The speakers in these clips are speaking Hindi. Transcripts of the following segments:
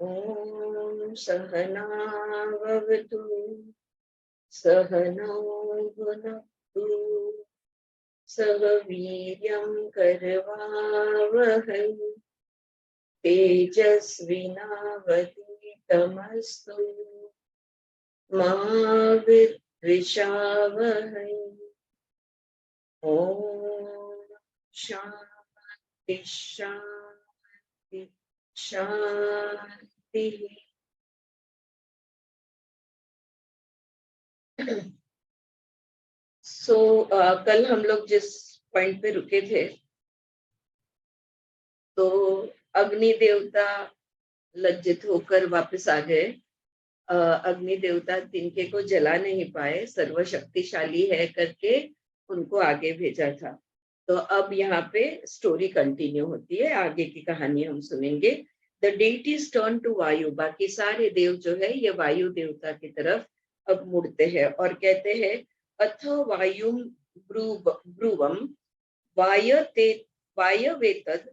ॐ सहनावतु सहनौ भुनक्तु सह वीर्यं करवावहै तेजस्विनावधीतमस्तु मा विद्विषावहै। ॐ शान्ति शान्ति शांति। कल हम लोग जिस पॉइंट पे रुके थे, तो अग्नि देवता लज्जित होकर वापस आ गए। अग्नि देवता तिनके को जला नहीं पाए, सर्वशक्तिशाली है करके उनको आगे भेजा था। तो अब यहाँ पे स्टोरी कंटिन्यू होती है, आगे की कहानी हम सुनेंगे। द डेटीज टर्न टू वायु, बाकी सारे देव जो है ये वायु देवता की तरफ अब मुड़ते हैं और कहते हैं अथ वायुम ब्रुवम वायवेतद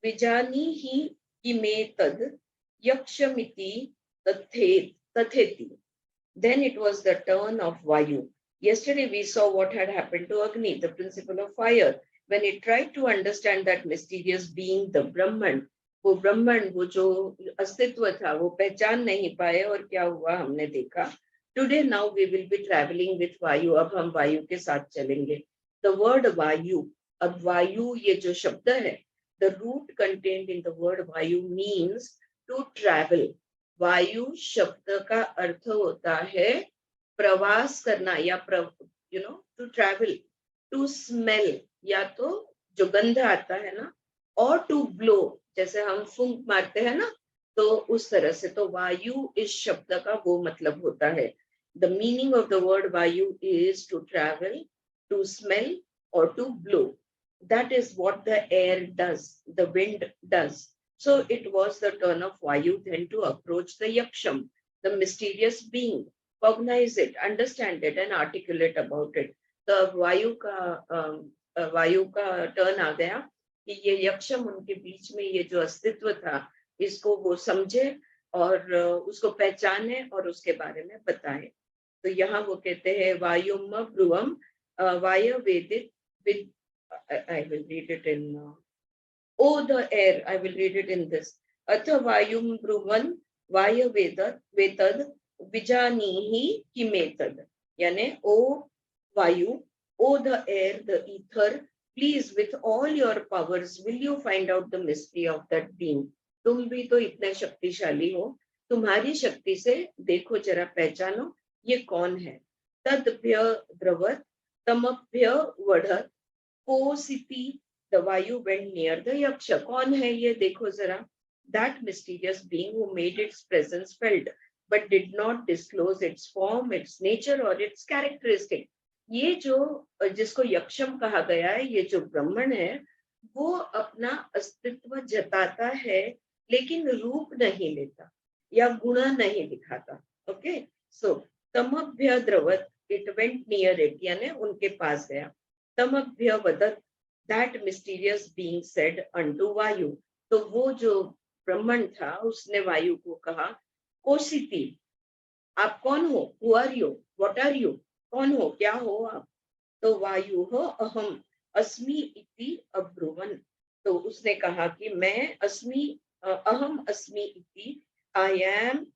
विजानीहि किमेतद यक्षमिति तथेति. Then it was the turn of Vayu. Yesterday we saw what had happened to Agni, the principle of fire, when it tried to understand that mysterious being, the Brahman. वो ब्रह्मण, वो जो अस्तित्व था, वो पहचान नहीं पाए और क्या हुआ हमने देखा. Today now we will be traveling with Vayu. अब हम वायु के साथ चलेंगे. The word Vayu, अब वायु ये जो शब्द है, the root contained in the word Vayu means to travel. वायु शब्द का अर्थ होता है प्रवास करना या टू ट्रैवल, टू स्मेल या तो जो गंध आता है ना, और टू ब्लो जैसे हम फूंक मारते हैं ना, तो उस तरह से. तो वायु इस शब्द का वो मतलब होता है. The meaning of the word vayu is to travel, to smell और to blow. That is what the air does, the wind does. So it was the turn of Vayu then to approach the Yaksham, the mysterious being, cognize it, understand it, and articulate about it. The Vayu का turn आ गया कि ये यक्षम उनके बीच में ये जो अस्तित्व था, इसको वो समझे और उसको पहचाने और उसके बारे में बताए. तो यहाँ वो कहते हैं वायुम ब्रुवम वायवेदित with, I will read it in Oh, the air, I will read it in this. Atha vayum bruvan vaya vetad vijanihi kimetad. Yani, O Vayu, O the air, the ether, please with all your powers, will you find out the mystery of that being? तुम भी तो इतने शक्तिशाली हो, तुम्हारी शक्ति से देखो जरा, पहचानो ये कौन है. तदभ्य द्रवत तमभ्य वढ़त कोसिति. The Vayu went near the Yaksha. कौन है ये देखो जरा. That mysterious being who made its presence felt, but did not disclose its form, its nature or its characteristic. ये जो जिसको यक्षम कहा गया है, ये जो ब्राह्मण है, वो अपना अस्तित्व जताता है लेकिन रूप नहीं लेता या गुण नहीं दिखाता. ओके, सो तमभ्य द्रवत, इट वेंट नियर इट, यानी उनके पास गया. तमभ्य वदत, that mysterious being said unto Vayu. तो वो जो ब्रह्मण था उसने वायु को कहा कोशिति, आप कौन हो, who are you, what are you, कौन हो, क्या हो आप. तो वायु हो अहम अस्मि इति अब्रुवन. तो उसने कहा कि मैं अस्मि, अहम अस्मि इति, I am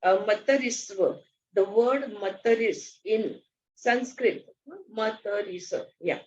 Matarisva. The word Mataris in Sanskrit, Matarisa, yeah.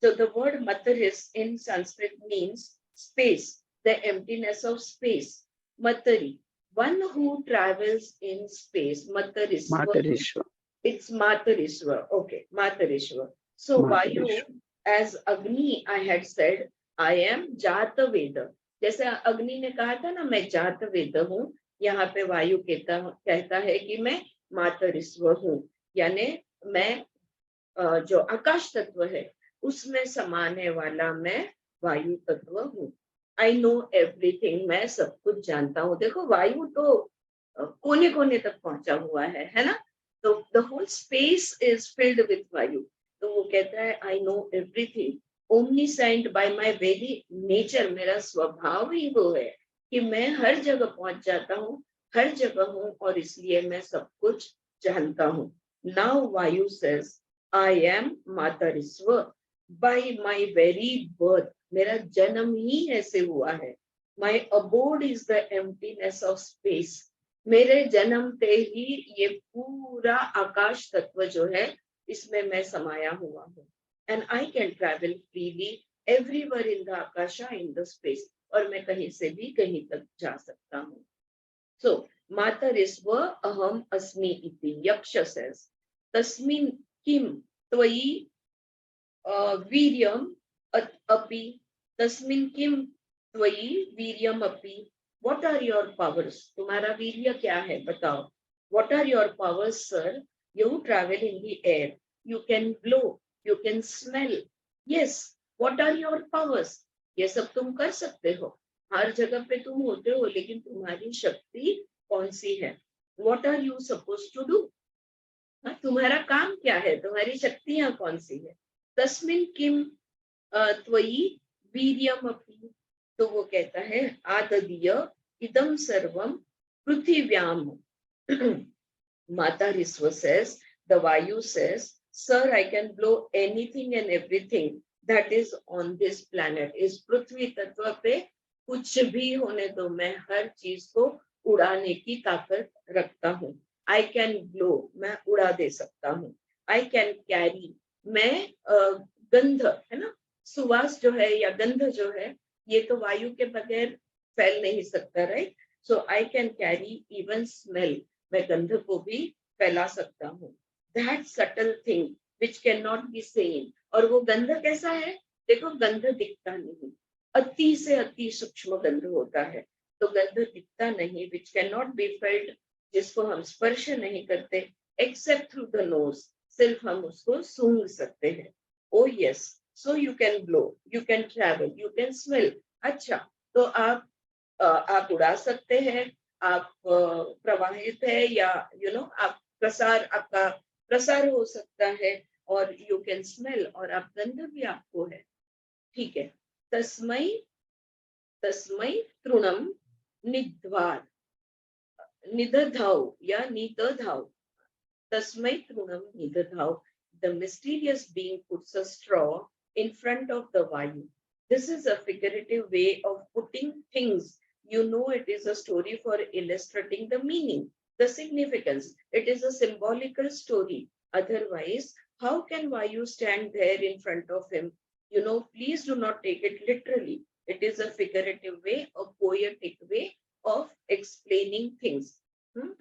So the word Mataris in Sanskrit means space, the emptiness of space. Matari, one who travels in space. Matarisva. It's Matarisva. Okay, Matarisva. So Vayu, as Agni, I had said, I am Jata Veda. जैसे अग्नि ने कहा था ना, मैं जात वेद हूँ, यहाँ पे वायु कहता है कि मैं मातरिस्व हूँ, यानी मैं जो आकाश तत्व है उसमें समाने वाला मैं वायु तत्व हूँ. आई नो एवरीथिंग, मैं सब कुछ जानता हूँ. देखो वायु तो कोने कोने तक पहुंचा हुआ है ना. तो the whole space is filled with वायु. तो वो कहता है I know everything, omniscient by my very nature, मेरा स्वभाव ही वो है कि मैं हर जगह पहुंच जाता हूँ, हर जगह हूँ, और इसलिए मैं सब कुछ जानता हूँ. Now Vayu says I am Matarishva by my very birth, मेरा जन्म ही ऐसे हुआ है. My abode is the emptiness of space, मेरे जन्मते ही ये पूरा आकाश तत्व जो है इसमें मैं समाया हुआ हूँ. And I can travel freely everywhere in the akasha in the space, और मैं कहीं से भी कहीं तक जा सकता हूँ. सो मातरिस्व अहम अस्मि इति यक्ष सेज तस्मिन् किम त्वयि वीर्यम अपि, तस्मिन् किम त्वयि वीर्यम अपि, व्हाट आर योर पावर्स, तुम्हारा वीर्य क्या है बताओ. What are your powers sir, you travel in the air, you can blow, you can smell, yes, what are your powers, ये सब तुम कर सकते हो, हर जगह पे तुम होते हो, लेकिन तुम्हारी शक्ति कौन सी है. What are you suppose to do, तुम्हारा काम क्या है, तुम्हारी शक्तियां कौन सी है. तस्मिन किम त्वयि वीर्यम अपि, तो वो कहता है आददीय इदम सर्वम पृथिव्याम. माता Rishva says, the Vayu says, sir, I can blow anything and everything that is on this planet. इस पृथ्वी तत्व पे कुछ भी होने दो, मैं हर चीज को उड़ाने की ताकत रखता हूँ. I can blow, मैं उड़ा दे सकता हूँ. I can carry, मैं गंध है ना, सुवास जो है या गंध जो है, ये तो वायु के बगैर फैल नहीं सकता, right. So I can carry even smell, मैं गंध को भी फैला सकता हूँ. That subtle thing which can not be seen, और वो गंध कैसा है, देखो गंध दिखता नहीं, अति से अति सूक्ष्म गंध होता है, तो गंध दिखता नहीं, which can not be felt, जिसको हम स्पर्श नहीं करते एक्सेप्ट थ्रू द नोज, सिर्फ हम उसको सूंघ सकते हैं. ओ yes, so you can blow, you can travel, you can smell. अच्छा, तो आप उड़ा सकते हैं, आप प्रवाहित है, या आप प्रसार, आपका प्रसार हो सकता है, और यू कैन स्मेल, और आप गंध भी आपको है. ठीक है. तस्मै तस्मै तृणम निद्वार निदधाव या निदधाव, तस्मै तृणम निदधाव, the mysterious being puts a straw in front of the Vayu. This is a figurative way of putting things. You know, it is a story for illustrating the meaning, the significance. It is a symbolical story. Otherwise, how can Vayu stand there in front of him? Please do not take it literally. It is a figurative way, a poetic way of explaining things.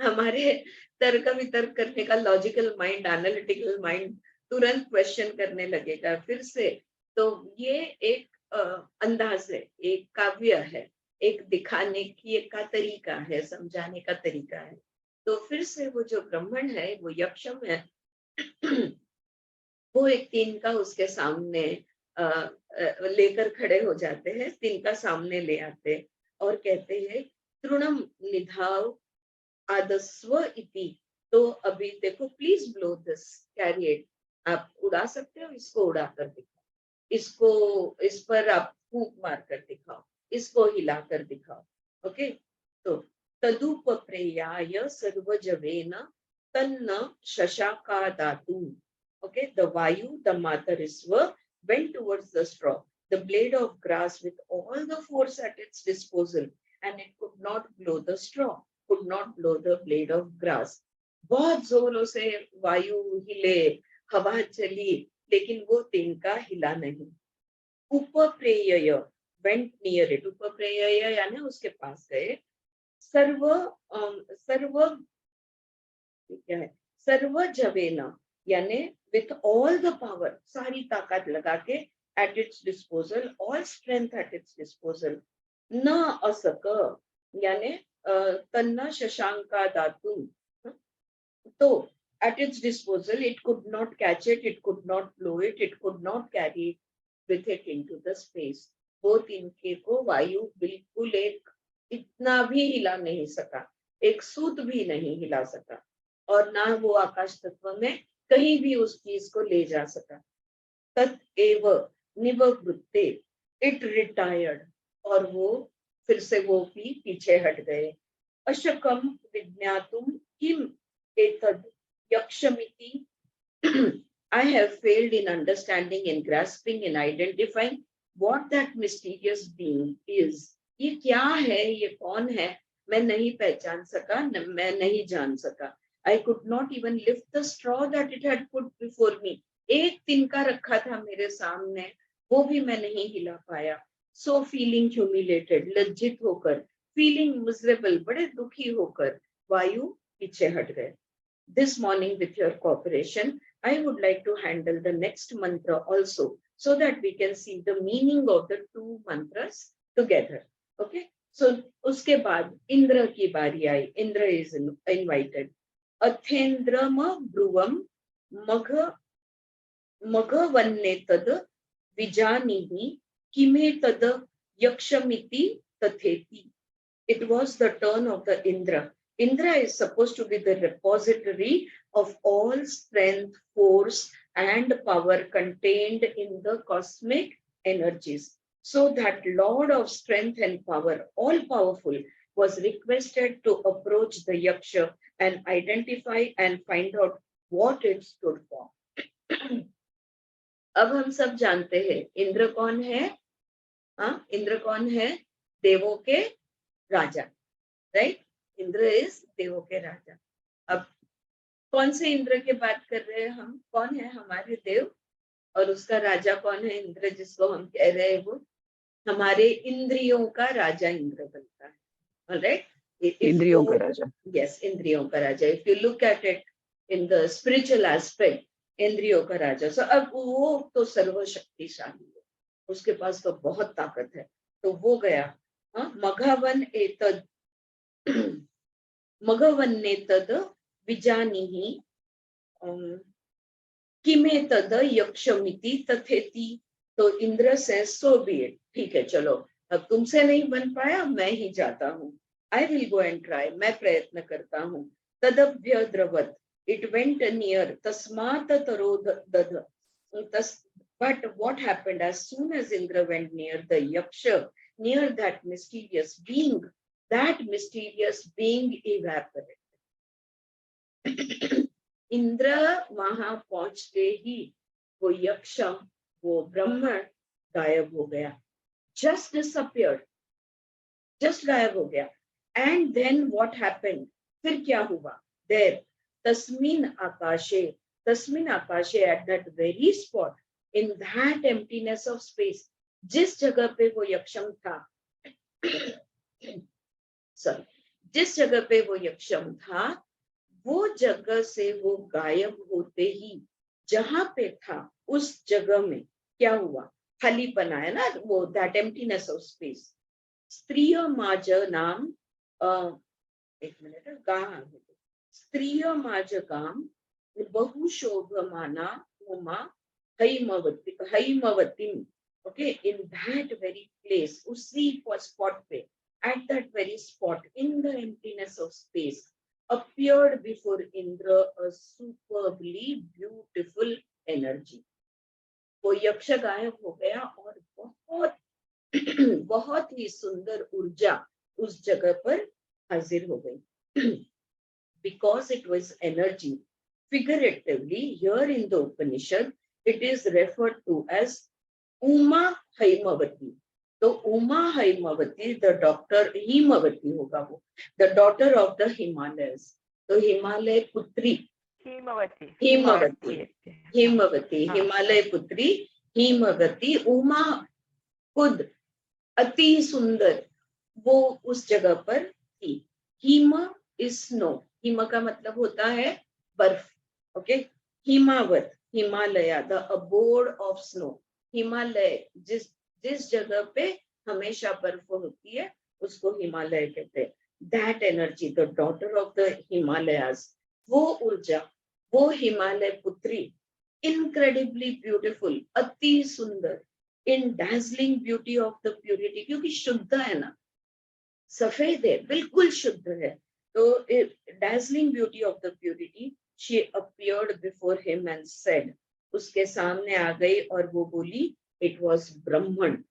हमारे तर्क वितर्क करने का लॉजिकल माइंड, एनालिटिकल माइंड तुरंत क्वेश्चन करने लगेगा फिर से. तो ये एक अंदाज है, एक काव्य है, एक दिखाने की एक का तरीका है, समझाने का तरीका है. तो फिर से वो जो ब्राह्मण है, वो यक्षम है, वो एक तिनका उसके सामने लेकर खड़े हो जाते हैं, तिनका सामने ले आते और कहते हैं तृणम निधाव आदस्व इति. तो अभी देखो, please blow this, carry it, आप उड़ा सकते हो, इसको उड़ा कर दिखाओ, इसको, इस पर आप फूंक मार कर दिखाओ, इसको हिला कर दिखाओ. ओके. तो तदुप प्रेयाय सर्वजवेन तन्न शशाका दातु. Okay, the Vayu, the Matarisva, went towards the straw, the blade of grass, with all the force at its disposal, and it could not blow the straw, could not blow the blade of grass. बहुत जोरों से वायु हिले, हवा चली, लेकिन वो तिनका हिला नहीं. उपप्रेयय went near it. उपप्रेयय यानी उसके पास गए. सर्व सर्व क्या है, सर्व जवेना यानी with all the power, सारी ताकत लगा के, at its disposal, all strength at its disposal. न असक यानी तन्ना शशांका दातुम. तो at its disposal, it could not catch it, it could not blow it, it could not carry it with it into the space. वो तिनके को वायु बिल्कुल एक इतना भी हिला नहीं सका, एक सूत भी नहीं हिला सका, और ना वो आकाश तत्व में कहीं भी उस चीज को ले जा सका. तत्एव निवृत्ते, इट रिटायर्ड, और वो फिर से वो भी पीछे हट गए। अशकम विज्ञातुम किम एतद यक्षमिति, I have failed in understanding, in grasping, in identifying what that mysterious being is. ये क्या है, ये कौन है, मैं नहीं पहचान सका, मैं नहीं जान सका। I could not even lift the straw that it had put before me. एक तिनका रखा था मेरे सामने, वो भी मैं नहीं हिला पाया। So feeling humiliated, लज्जित होकर, feeling miserable, बड़े दुखी होकर वायु पीछे हट गए। This morning, with your cooperation, I would like to handle the next mantra also, so that we can see the meaning of the two mantras together. Okay. So uske baad Indra ki bari aayi. Indra is invited. Athendrama bruvam magha maghavanne tad vijanihi kime tad yakshamiti tatheti. It was the turn of the Indra. Indra is supposed to be the repository of all strength, force, and power contained in the cosmic energies. So that Lord of strength and power, all powerful, was requested to approach the Yaksha and identify and find out what it stood for. अब हम सब जानते हैं इंद्र कौन है। हाँ, इंद्र कौन है? देवों के राजा, राइट? इंद्र इज देवों के राजा। अब कौन से इंद्र की बात कर रहे हैं हम? कौन है हमारे देव और उसका राजा कौन है? इंद्र जिसको हम कह रहे हैं वो हमारे इंद्रियों का राजा इंद्र बनता है, राइट? इंद्रियों का राजा, यस, इंद्रियों का राजा। If you look at it in the spiritual aspect, इंद्रियों का राजा। सो अब वो तो सर्वशक्तिशाली है, उसके पास तो बहुत ताकत है, तो वो गया। मघवन एतद मघवन्ने तद विजानीहि किमे तद यक्षमिति तथेति। तो इंद्र से सो बी इट, ठीक है, चलो अब तुमसे नहीं बन पाया, मैं ही जाता हूँ। I will go and try, मैं प्रयत्न करता हूँ। तदभ्य द्रवत, इट वेंट नियर, तस्मात तरो दध। But what happened as soon as Indra went near the Yaksha, near that mysterious being, that mysterious being evaporated. Indra वहां पहुंचते ही वो यक्ष, वो ब्राह्मण गायब हो गया। Just disappeared, just गायब हो गया। And then what happened? फिर क्या हुआ? There, तस्मिन आकाशे, at that very spot, in that emptiness of space, जिस जगह पे वो यक्षम था, sorry, जिस जगह पे वो यक्षम था, वो जगह से वो गायब होते ही जहां पे था उस जगह में क्या हुआ? खाली बनाया ना वो, दैट एम्प्टीनेस ऑफ स्पेस। स्त्रीय माज नाम, एक मिनट, स्त्रीय माज काम बहुशोभमाना Uma Haimavati. Okay, in that very place, उसी spot पे, at that very spot, in the emptiness of space, appeared before Indra a superbly beautiful energy. वो यक्ष गायब हो गया और बहुत बहुत ही सुंदर ऊर्जा उस जगह पर हाजिर हो गई। Because it was energy, figuratively here in the Upanishad, it is referred to as Uma Haimavati. So Uma Haimavati, the daughter, Himavati होगा वो, the daughter of the Himalayas. तो हिमालय पुत्री हिमवती, हिमालय पुत्री हिमवती, उमा खुद अति सुंदर, वो उस जगह पर थी। हिम इज स्नो, हिम का मतलब होता है बर्फ, okay. Himavat, Himalaya, the abode of snow. Himalaya, जिस जगह पे हमेशा बर्फ होती है उसको हिमालय कहते हैं। That energy, the daughter of the Himalayas, वो ऊर्जा, वो हिमालय पुत्री, इनक्रेडिबली ब्यूटीफुल, अति सुंदर, इन dazzling beauty of the purity, क्योंकि शुद्ध है ना, सफेद है, बिल्कुल शुद्ध है, तो dazzling beauty of the purity, she appeared before him and said, उसके सामने आ गई और वो बोली, it was Brahman.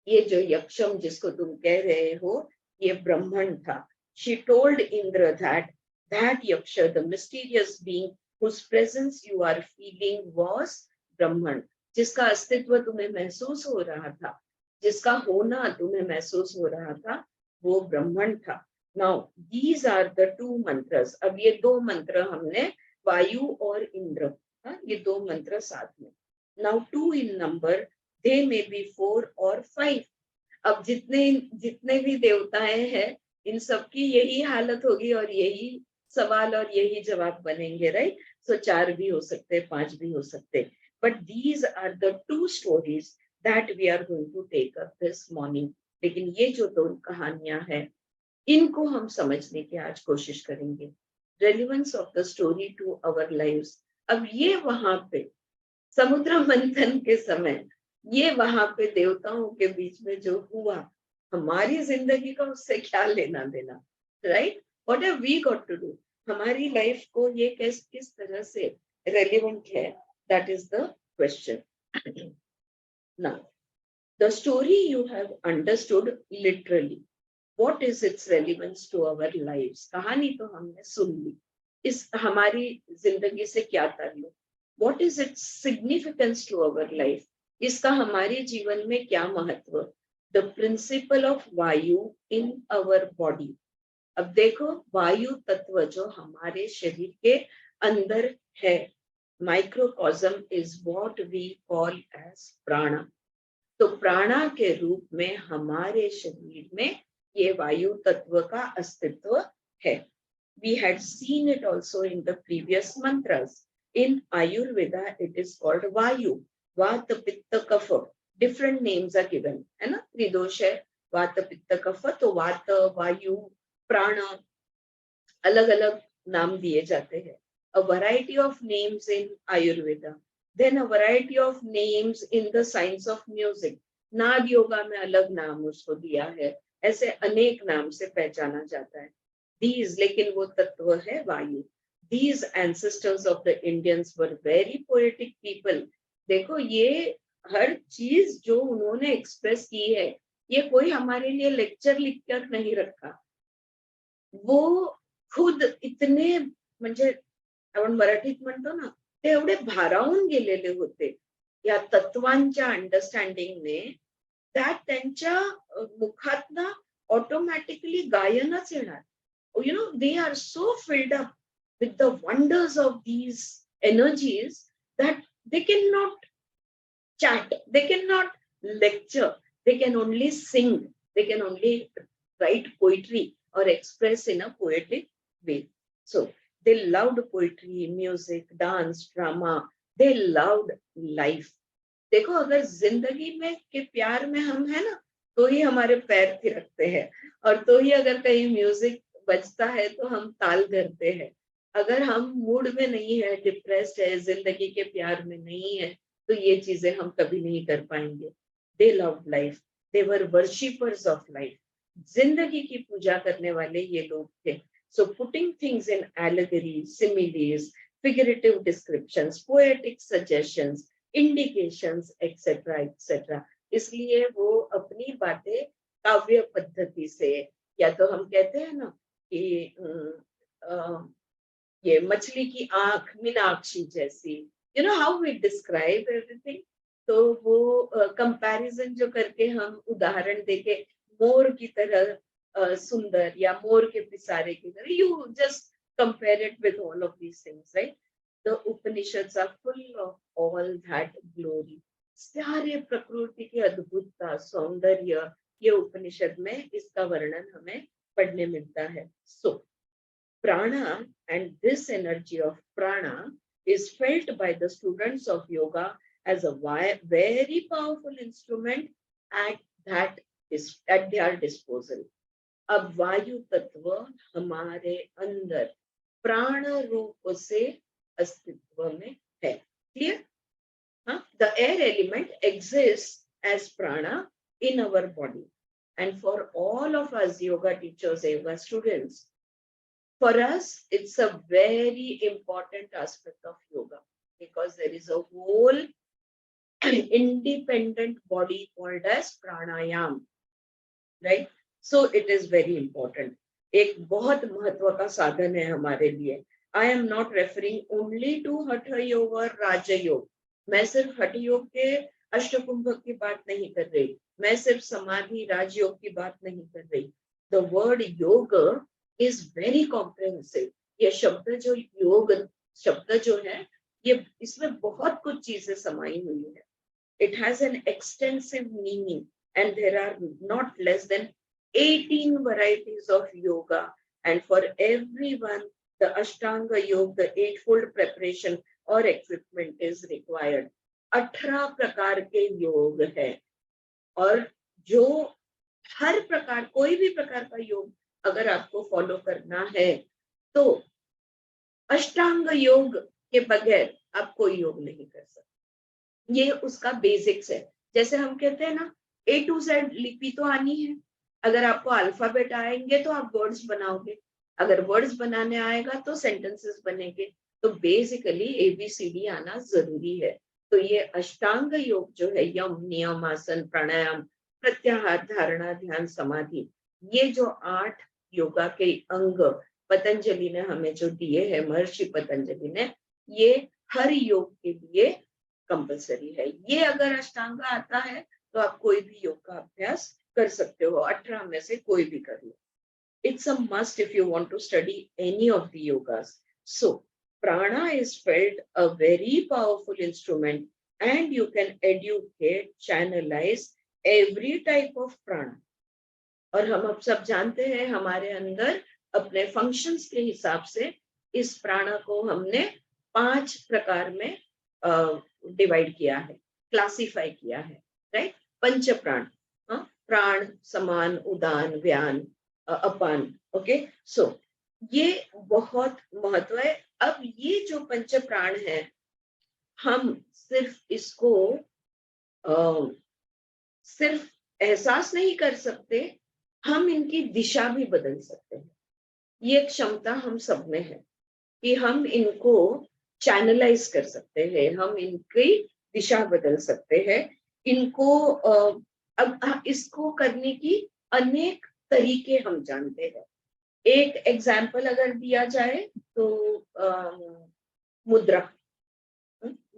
ये जो यक्षम जिसको तुम कह रहे हो, ये ब्रह्मण था. She told Indra that yaksha, the mysterious being whose presence you are feeling, was Brahman. जिसका अस्तित्व तुम्हें महसूस हो रहा था, जिसका होना तुम्हें महसूस हो रहा था, वो ब्रह्मण था. Now these are the two mantras. अब ये दो मंत्र हमने वायु और इंद्र, ये दो मंत्र साथ में. Now two in number, they may be 4 or 5. अब जितने जितने भी देवताएं हैं, इन सबकी यही हालत होगी और यही सवाल और यही जवाब बनेंगे, राइट? सो 4 भी हो सकते, 5 भी हो सकते. But these are the 2 stories that we are going to take up this morning. लेकिन ये जो 2 कहानियां हैं, इनको हम समझने की आज कोशिश करेंगे. Relevance of the story to our lives. अब ये वहां पे समुद्र मंथन के समय, ये वहां पे देवताओं के बीच में जो हुआ, हमारी जिंदगी का उससे क्या लेना देना, right? What have we got to do? हमारी लाइफ को ये किस तरह से रेलिवेंट है, that is the question. Now the story you have understood literally. What is its relevance to our lives? कहानी तो हमने सुन ली, इस हमारी जिंदगी से क्या ताल्लुक? What is its significance to our life? इसका हमारे जीवन में क्या महत्व? The principle of वायु in our body. अब देखो, वायु तत्व जो हमारे शरीर के अंदर है, microcosm is what we call as प्राणा. तो प्राणा के रूप में हमारे शरीर में ये वायु तत्व का अस्तित्व है. We had seen it also in the previous mantras. In Ayurveda, it is called Vayu, Vata, Pitta, Kapha. Different names are given, है ना? त्रिदोष है, Vata, Pitta, Kapha. तो Vata, Vayu, Prana, अलग-अलग नाम दिए जाते हैं. A variety of names in Ayurveda. Then a variety of names in the science of music. नाद योगा में अलग नाम उसको दिया है. ऐसे अनेक नाम से पहचाना जाता है. These, लेकिन वो तत्व है वायु. These ancestors of the Indians were very poetic people. देखो, ये हर चीज जो उन्होंने एक्सप्रेस की है, ये कोई हमारे लिए लेक्चर लिखकर नहीं रखा. वो खुद इतने, म्हणजे आपण मराठीत म्हणतो ना, ते एवढे भारावून गेलेले होते या तत्वांच्या अंडरस्टँडिंगने, त्यात त्यांच्या मुखातनं ऑटोमॅटिकली गायनच येणार. You know, they are so filled up with the wonders of these energies that they cannot chat, they cannot lecture, they can only sing, they can only write poetry or express in a poetic way. So they loved poetry, music, dance, drama. They loved life. देखो, अगर जिंदगी में के प्यार में हम है ना, तो ही हमारे पैर थिरकते हैं, और तो ही अगर कहीं म्यूजिक बजता है तो हम ताल करते हैं. अगर हम मूड में नहीं है, डिप्रेस्ड है, जिंदगी के प्यार में नहीं है, तो ये चीजें हम कभी नहीं कर पाएंगे. They loved life, they were worshippers of life. जिंदगी की पूजा करने वाले ये लोग थे. So putting things in allegory, similes, figurative descriptions, poetic suggestions, indications, etcetera etcetera. इसलिए वो अपनी बातें काव्य पद्धति से, या तो हम कहते हैं ना कि ये मछली की आंख मीनाक्षी जैसी, you know how we describe everything. तो वो कंपैरिजन जो करके हम उदाहरण देके, मोर की तरह सुंदर या मोर के पिसारे की तरह, you just compare it with all of these things, right? The Upanishads are full of all that glory. सारे प्रकृति की अद्भुतता, सौंदर्य, ये उपनिषद में इसका वर्णन हमें पढ़ने मिलता है. सो prana, and this energy of prana is felt by the students of yoga as a very powerful instrument at their disposal. अब वायु तत्व हमारे अंदर प्राण रूप से अस्तित्व में है. Clear? The air element exists as prana in our body, and for all of us yoga teachers, yoga students, for us, it's a very important aspect of yoga, because there is a whole independent body called as pranayam, right? So it is very important. एक बहुत महत्व का साधन है हमारे लिए. I am not referring only to हठ योग और राजयोग. मैं सिर्फ हठ योग के अष्टकुंभ की बात नहीं कर रही, मैं सिर्फ समाधि राजयोग की बात नहीं कर रही. The word yoga is very comprehensive. ये शब्द जो योग शब्द जो है, ये इसमें बहुत कुछ चीजें समाई हुई है. It has an extensive meaning, and there are not less than 18 varieties of yoga. And for everyone, the Ashtanga Yoga, the eightfold preparation or equipment is required. 18 प्रकार के योग है, और जो हर प्रकार, कोई भी प्रकार का योग अगर आपको फॉलो करना है, तो अष्टांग योग के बगैर आप कोई योग नहीं कर सकते. ये उसका बेसिक्स है. जैसे हम कहते हैं ना, A to Z लिपि तो आनी है. अगर आपको अल्फाबेट आएंगे तो आप वर्ड्स बनाओगे, अगर वर्ड्स बनाने आएगा तो सेंटेंसेस बनेंगे. तो बेसिकली ABCD आना जरूरी है. तो ये अष्टांग योग जो है, यम नियम आसन प्राणायाम प्रत्याहार धारणा ध्यान समाधि, ये जो 8 योगा के अंग पतंजलि ने हमें जो दिए हैं, महर्षि पतंजलि ने, ये हर योग के लिए कंपलसरी है. ये अगर अष्टांग आता है तो आप कोई भी योग का अभ्यास कर सकते हो. 18 में से कोई भी कर लो. It's a must if you want to study any of the yogas. So prana is felt a very powerful instrument, and you can educate, channelize every type of prana. और हम अब सब जानते हैं, हमारे अंदर अपने फंक्शंस के हिसाब से इस प्राणा को हमने 5 प्रकार में डिवाइड किया है, क्लासिफाई किया है, राइट? पंच प्राण, प्राण समान उदान व्यान अपान. ओके, सो ये बहुत महत्व है. अब ये जो पंच प्राण है, हम सिर्फ इसको सिर्फ एहसास नहीं कर सकते, हम इनकी दिशा भी बदल सकते हैं. ये क्षमता हम सब में है कि हम इनको चैनलाइज कर सकते हैं, हम इनकी दिशा बदल सकते हैं. इनको अब इसको करने की अनेक तरीके हम जानते हैं. एक एग्जाम्पल अगर दिया जाए तो मुद्रा,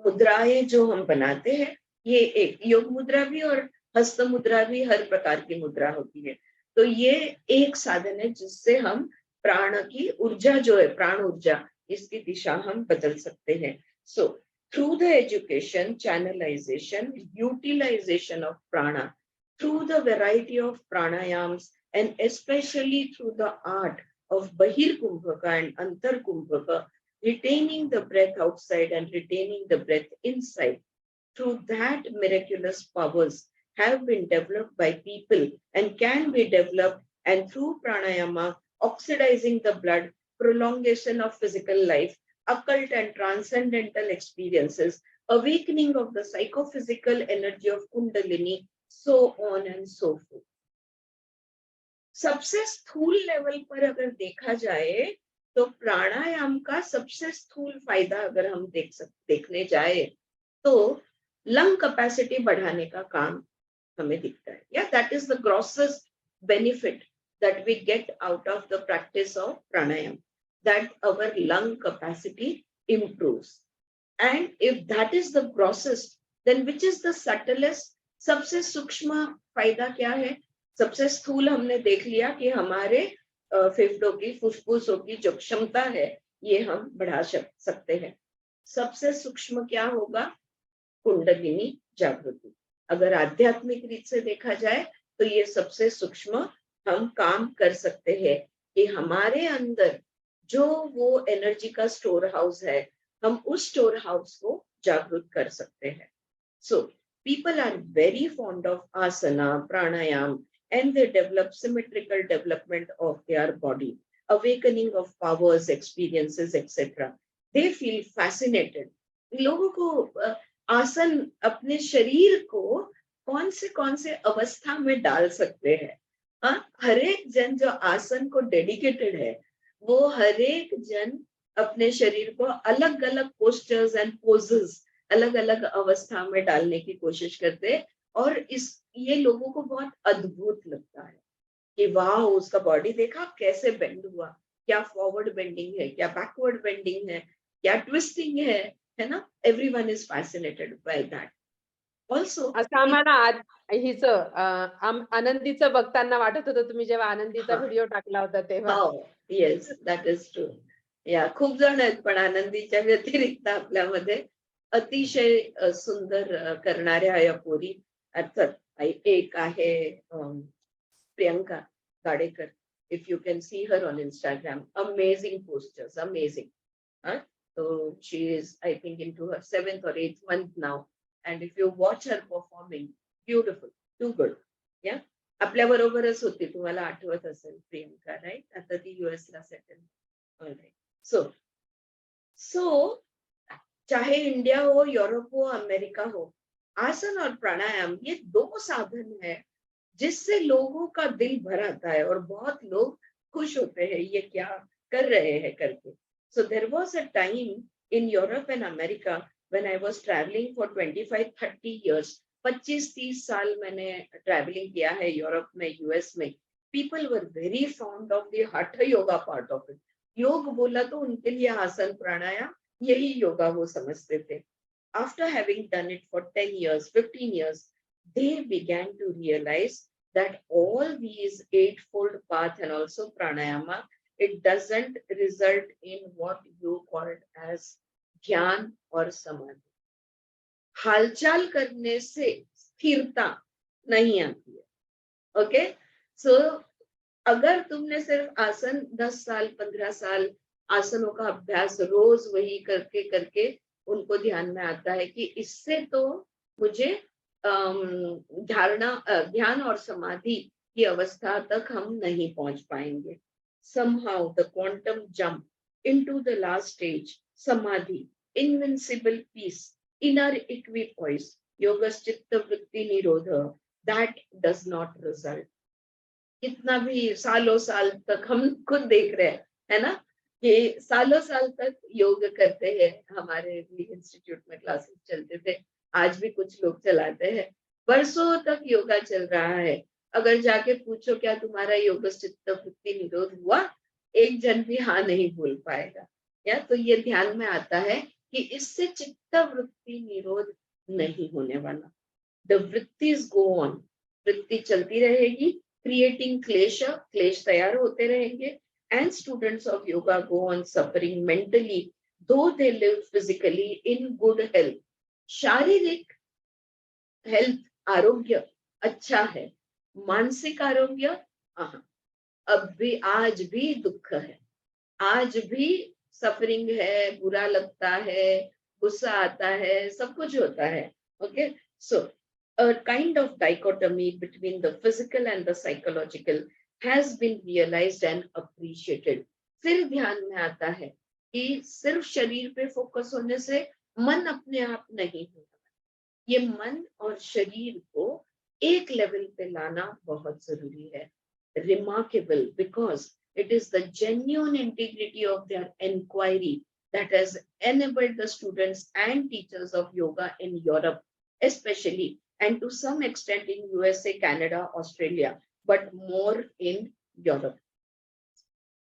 मुद्राएं जो हम बनाते हैं, ये एक योग मुद्रा भी और हस्त मुद्रा भी, हर प्रकार की मुद्रा होती है. तो ये एक साधन है जिससे हम प्राण की ऊर्जा जो है, प्राण ऊर्जा, इसकी दिशा हम बदल सकते हैं. So through the education, channelization, utilization of prana, through the variety of pranayams, and especially through the art of Bahir Kumbhaka and Antar Kumbhaka, retaining the breath outside and retaining the breath inside, through that miraculous powers have been developed by people and can be developed, and through pranayama, oxidizing the blood, prolongation of physical life, occult and transcendental experiences, awakening of the psychophysical energy of Kundalini, so on and so forth. सबसे स्थूल लेवल पर अगर देखा जाए तो प्राणायाम का सबसे स्थूल फायदा अगर हम देखने जाए तो लंग कैपेसिटी बढ़ाने का काम हमें दिखता है. या that is the grossest benefit that we get out of the practice of pranayam, that our lung capacity improves. And if that is the grossest, then which is the subtlest? सबसे सूक्ष्म फायदा क्या है? सबसे स्थूल हमने देख लिया कि हमारे फेफड़ों की, फुफ्फुसों की जो क्षमता है, ये हम बढ़ा सकते हैं. सबसे सूक्ष्म क्या होगा? कुंडलिनी जागृति. अगर आध्यात्मिक रीत से देखा जाए तो ये सबसे सूक्ष्म हम काम कर सकते हैं कि हमारे अंदर जो वो एनर्जी का स्टोर हाउस है, हम उस स्टोर हाउस को जागृत कर सकते हैं. सो people are very fond of asana, pranayam, and they develop symmetrical development of their body, awakening of powers, experiences, etc. They feel fascinated. लोगों को आसन अपने शरीर को कौन से अवस्था में डाल सकते हैं. हर एक जन जो आसन को डेडिकेटेड है, वो हर एक जन अपने शरीर को अलग अलग पोस्टर्स एंड पोजेस अलग अलग अवस्था में डालने की कोशिश करते हैं, और ये लोगों को बहुत अद्भुत लगता है कि वाह, उसका बॉडी देखा कैसे बेंड हुआ, क्या फॉरवर्ड बेंडिंग है, क्या बैकवर्ड बेंडिंग है, क्या ट्विस्टिंग है ना. Everyone is fascinated by that also. असं आम्हाला हिच आनंदीचं बघताना वाटत होतं, तुम्ही जेव्हा आनंदीचा व्हिडिओ टाकला होता तेव्हा. हो, येस, दॅट इज ट्रू. या खूप जण आहेत, पण आनंदीच्या व्यतिरिक्त आपल्यामध्ये अतिशय सुंदर करणाऱ्या या पोरी अर्थात एक आहे Priyanka Gadekar. If you can see her on Instagram, amazing postures, amazing. So she is, I think, into her 7th or 8th month now, and if you watch her performing, beautiful, too good. Yeah, आपल्या बरोबरच होती, तुम्हाला आठवत असेल प्रियंका, राईट? आता ती US ला सेटल. ऑलराइट. सो चाहे इंडिया हो, यूरोप हो, अमेरिका हो, आसन और प्राणायाम ये दो साधन है जिससे लोगों का दिल भर आता है, और बहुत लोग खुश होते हैं ये क्या कर रहे हैं करके. So there was a time in Europe and America when I was travelling for 25-30 years. 25-30 साल मैंने ट्रैवलिंग किया है यूरोप में, यूएस में. People were very fond of the हठ योगा पार्ट ऑफ इट. योग बोला तो उनके लिए आसन प्राणायाम यही योगा वो समझते थे. After having done it for 10 years, 15 years, they began to realize that all these eightfold path and also pranayama, it doesn't result in what you called as dhyan or samadhi. हालचाल करने से स्थिरता नहीं आती है. ओके, सो अगर तुमने सिर्फ आसन 10 साल 15 साल आसनों का अभ्यास रोज वही करके करके उनको ध्यान में आता है कि इससे तो मुझे ध्यान और समाधि की अवस्था तक हम नहीं पहुंच पाएंगे. somehow the quantum jump into the last stage, samadhi, invincible peace, inner equipoise, yogas chitta vritti nirodha, that does not result. कितना भी सालों साल तक हम खुद देख रहे हैं, है ना, कि सालों साल तक योग करते हैं. हमारे भी इंस्टीट्यूट में क्लासेस चलते थे, आज भी कुछ लोग चलाते हैं. वर्षों तक योगा चल रहा है. अगर जाके पूछो क्या तुम्हारा योग चित्त वृत्ति निरोध हुआ, एक जन भी हाँ नहीं बोल पाएगा. या तो ये ध्यान में आता है कि इससे चित्त वृत्ति निरोध नहीं होने वाला. द वृत्तिज गो ऑन, वृत्ति चलती रहेगी, क्रिएटिंग क्लेश, क्लेश तैयार होते रहेंगे. And students of yoga go on suffering mentally, though they live physically in good health. शारीरिक हेल्थ, आरोग्य अच्छा है, मानसिक आरोग्य अब भी आज भी दुख है, आज भी सफरिंग है, बुरा लगता है, गुस्सा आता है, सब कुछ होता है. Okay, so a kind of dichotomy between the physical and the psychological has been realized and appreciated. फिर ध्यान में आता है कि सिर्फ शरीर पे फोकस होने से मन अपने आप नहीं होता. ये मन और शरीर को एक लेवल पे लाना बहुत जरूरी है. Remarkable because it is the genuine integrity of their inquiry that has enabled the students and teachers of yoga in Europe, especially, and to some extent in USA, Canada, Australia, but more in Europe.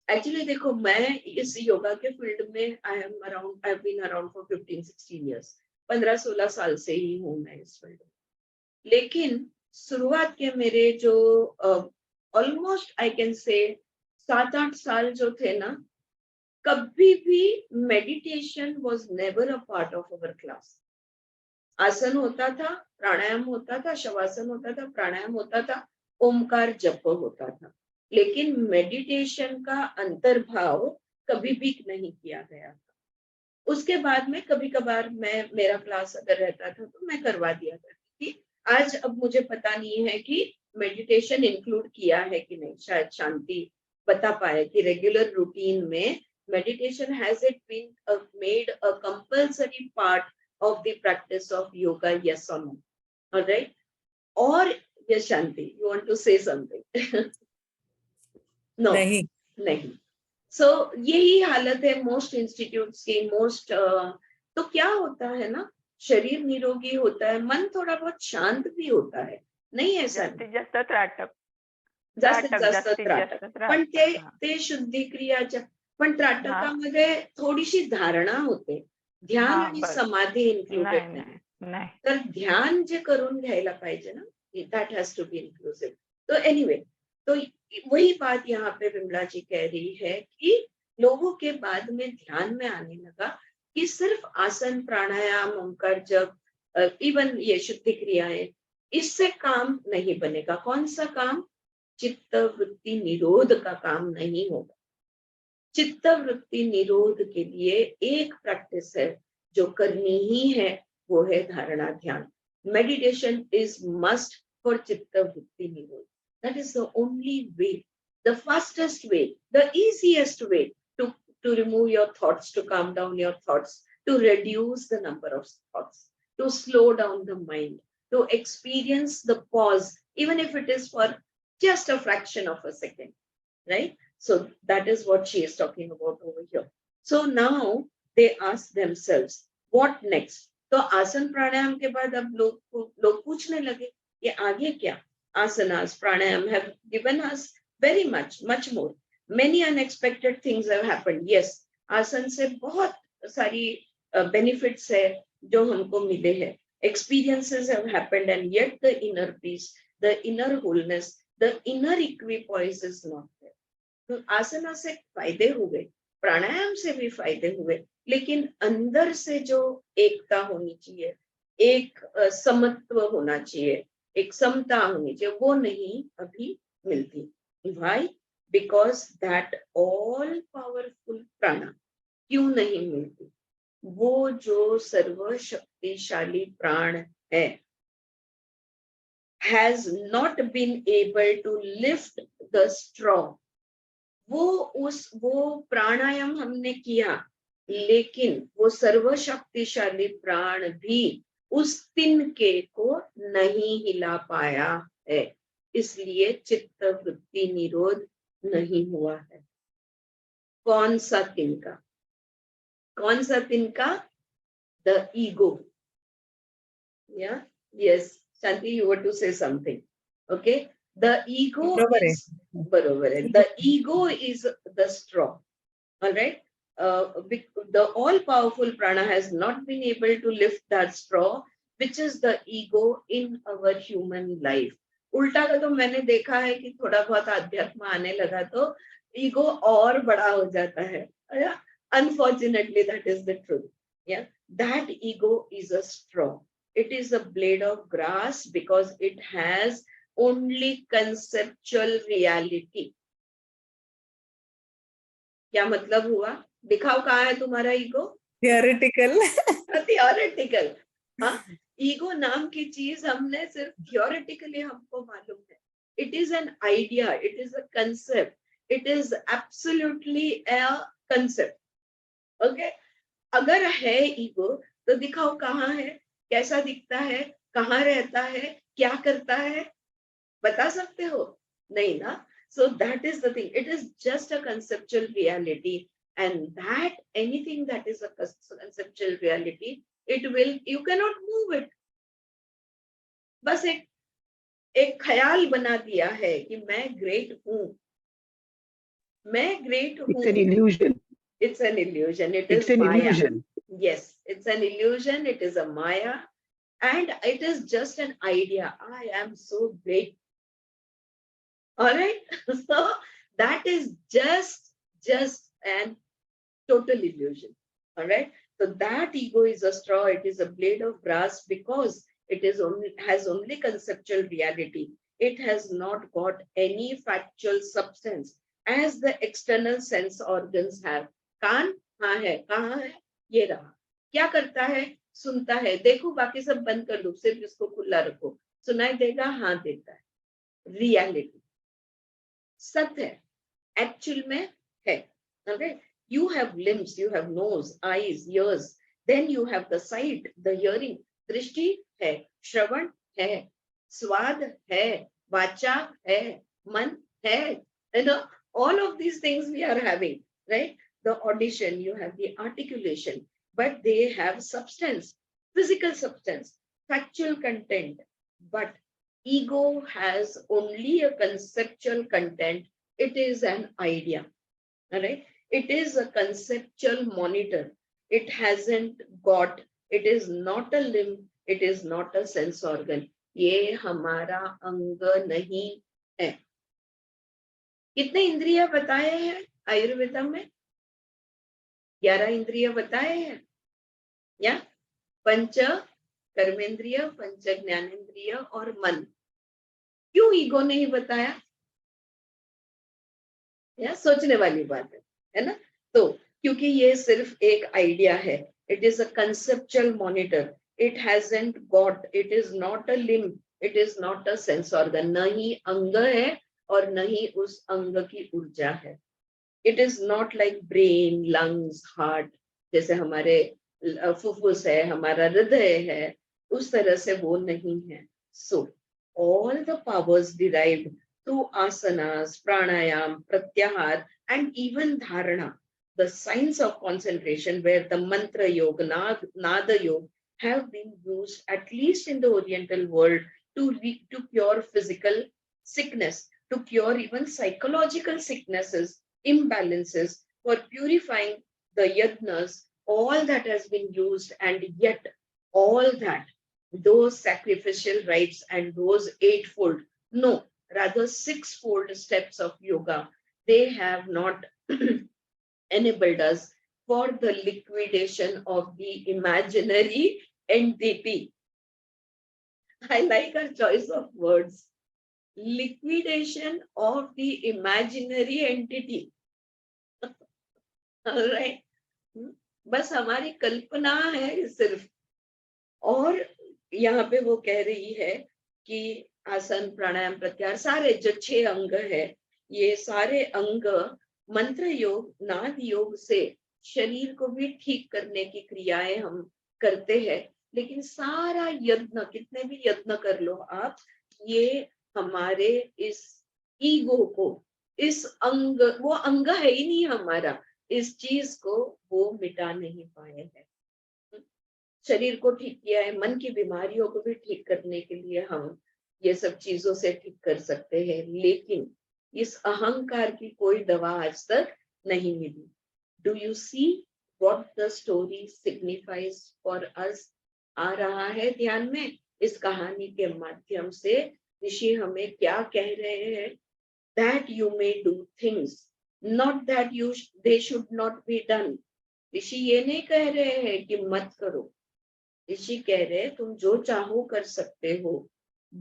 Actually, देखो, मैं इस योगा के फील्ड में I've been around for 15-16 years. 15-16 साल से ही हूँ मैं इस फील्ड में. लेकिन शुरुआत के मेरे जो ऑलमोस्ट आई कैन से 7-8 साल जो थे ना, कभी भी meditation was never a part of our class. आसन होता था, प्राणायाम होता था, शवासन होता था, प्राणायाम होता था, ओमकार जप होता था, लेकिन मेडिटेशन का अंतर्भाव कभी भी नहीं किया गया था. उसके बाद में कभी कभार मेरा क्लास अगर रहता था तो मैं करवा दिया करती थी. आज अब मुझे पता नहीं है कि मेडिटेशन इंक्लूड किया है कि नहीं, शायद शांति बता पाए कि रेगुलर रूटीन में meditation has it been made a compulsory part of the practice of yoga, yes or no? All right? Or yes, Shanti, you want to say something? No, नहीं. So यही हालत है मोस्ट इंस्टीट्यूट्स की, मोस्ट. तो क्या होता है ना शरीर निरोगी होता है, मन थोड़ा बहुत शांत भी होता है, नाही ऐसा नाही. जास्तीत जास्त त्राटक जास्तीत त्राटक जास्त जास्तीत त्राटक. जास्त पण त्राटक हा. ते शुद्धिक्रियाच्या, पण हा त्राटकामध्ये थोडीशी धारणा होते, ध्यान हा आणि बस समाधी इन्क्लुडेड नाही नाही. नाही नाही तर ध्यान जे करून घ्यायला पाहिजे ना, that has to be inclusive. तो एनीवे, तो वही बात यहाँ पे विमला जी कह रही है कि लोगों के बाद में ध्यान में आने लगा कि सिर्फ आसन, प्राणायाम, ओंकार जप, इवन ये शुद्धि क्रियाएं, इससे काम नहीं बनेगा. कौन सा काम? चित्त वृत्ति निरोध का काम नहीं होगा. चित्त वृत्ति निरोध के लिए एक प्रैक्टिस है जो करनी ही है, वो है धारणा ध्यान. मेडिटेशन इज मस्ट फॉर चित्त वृत्ति निरोध. That is the only way, the fastest way, the easiest way to remove your thoughts, to calm down your thoughts, to reduce the number of thoughts, to slow down the mind, to experience the pause, even if it is for just a fraction of a second, right? So that is what she is talking about over here. So now they ask themselves, what next? तो आसन प्राणायाम के बाद अब लोग पूछने लगे, ये आगे क्या? Asanas, pranayam have given us very much more. Many unexpected things have happened. Yes, आसन से बहुत सारी benefits है जो हमको मिले हैं. Experiences have happened, and yet the inner peace, the inner wholeness, the inner equipoise is not there. तो आसना से फायदे हुए, प्राणायाम से भी फायदे हुए, लेकिन अंदर से जो एकता होनी चाहिए, एक समत्व होना चाहिए, एक समता होनी चाहिए, वो नहीं अभी मिलती. Why? Because that all powerful प्राणा क्यों नहीं मिलती? वो जो सर्वशक्तिशाली प्राण है has not been able to lift the straw. वो प्राणायाम हमने किया, लेकिन वो सर्वशक्तिशाली प्राण भी उस तिनके को नहीं हिला पाया है, इसलिए चित्त वृत्ति निरोध नहीं हुआ है. कौन सा तिनका? कौन सा तिनका? The ego. Yeah, yes, Shanti, you were to say something. Okay, the ego is बरोबर है. The ego is the straw. All right. The all-powerful prana has not been able to lift that straw, which is the ego in our human life. उल्टा का तो मैंने देखा है कि थोड़ा बहुत अध्यात्म आने लगा तो ईगो और बड़ा हो जाता है. Unfortunately, that is the truth. Yeah, that ego is a straw. It is a blade of grass because it has only conceptual reality. क्या मतलब हुआ? दिखाओ कहाँ है तुम्हारा ईगो? थियोरेटिकल. थियोरेटिकल. हाँ, ईगो नाम की चीज हमने सिर्फ थियोरेटिकली हमको मालूम है. It is an idea, it is a concept, it is absolutely a concept. Okay, अगर है ईगो तो दिखाओ कहाँ है, कैसा दिखता है, कहाँ रहता है, क्या करता है, बता सकते हो? नहीं ना. So that is the thing. It is just a conceptual reality, and that anything that is a conceptual reality, you cannot move it. बस एक ख्याल बना दिया है कि मैं ग्रेट हूँ, मैं ग्रेट हूँ. It's an illusion. It's an illusion. It's an Maya. illusion. Yes, it's an illusion. It is a Maya, and it is just an idea. I am so great. All right. So that is just an total illusion. All right. So that ego is a straw. It is a blade of grass because it has only conceptual reality. It has not got any factual substance as the external sense organs have. कान हाँ है, कहाँ है? ये रहा. क्या करता है? सुनता है. देखो बाकी सब बंद कर दो, सिर्फ इसको खुला रखो. सुनाई देगा? हाँ देता है. रियलिटी सत्य है, एक्चुअल में है. Okay? You have limbs, you have nose, eyes, ears, then you have the sight, the hearing. दृष्टि है, श्रवण है, स्वाद है, वाचा है, मन है. You know, all of these things we are having, right? The audition, you have the articulation, but they have substance. physical substance, factual content, but ego has only a conceptual content. It is an idea. All right. It is a conceptual monitor. It hasn't got, it is not a limb, it is not a sense organ. ये हमारा अंग नहीं है. कितने इंद्रिय बताए हैं आयुर्वेदा में? 11 इंद्रिय बताए हैं या? पंच कर्मेंद्रिय, पंच ज्ञानेंद्रिय और मन. क्यों ईगो नहीं बताया? या सोचने वाली बात है ना? तो क्योंकि ये सिर्फ एक आइडिया है. It is a conceptual monitor. It hasn't got, it is not a limb, it is not a sense organ. न ही अंग है और न ही उस अंग की ऊर्जा है. It is not like brain, lungs, heart, जैसे हमारे फुफ्फुस है, हमारा हृदय है, उस तरह से वो नहीं है. So all the powers derived through asanas, pranayam, pratyahar, and even dharana, the science of concentration, where the mantra yoga, nada yoga have been used at least in the Oriental world to cure physical sickness, to cure even psychological sicknesses, imbalances, for purifying the yajnas. All that has been used, and yet all that, those sacrificial rites and those eightfold, no, rather sixfold steps of yoga, they have not enabled us for the liquidation of the imaginary entity. I like our choice of words. Liquidation of the imaginary entity. All right. बस हमारी कल्पना है सिर्फ. और यहाँ पे वो कह रही है कि आसन, प्राणायाम, प्रत्याहार, सारे जो 6 अंग है, ये सारे अंग मंत्र योग, नाद योग से शरीर को भी ठीक करने की क्रियाएं हम करते हैं. लेकिन सारा यत्न, कितने भी यत्न कर लो आप, ये हमारे इस ईगो को, इस अंग, वो अंग है ही नहीं हमारा, इस चीज को वो मिटा नहीं पाए हैं. शरीर को ठीक किया है, मन की बीमारियों को भी ठीक करने के लिए हम ये सब चीजों से ठीक कर सकते हैं, लेकिन इस अहंकार की कोई दवा आज तक नहीं मिली. Do you see what the story signifies for us? आ रहा है ध्यान में इस कहानी के माध्यम से ऋषि हमें क्या कह रहे हैं? That you may do things, not that you they should not be done. ऋषि ये नहीं कह रहे हैं कि मत करो. ऋषि कह रहे हैं तुम जो चाहो कर सकते हो,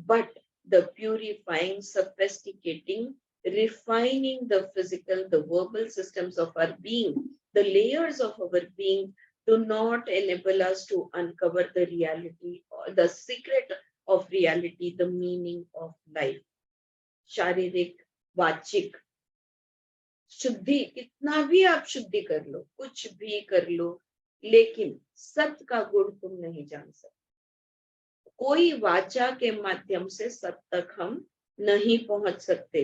but the purifying, sophisticating, refining the physical, the verbal systems of our being, the layers of our being, do not enable us to uncover the reality or the secret of reality, the meaning of life. शारीरिक, वाचिक शुद्धि, कितना भी आप शुद्धि कर लो, कुछ भी कर लो, लेकिन सत्य का गुण तुम नहीं जान सकते. कोई वाचा के माध्यम से सत्य तक हम नहीं पहुंच सकते.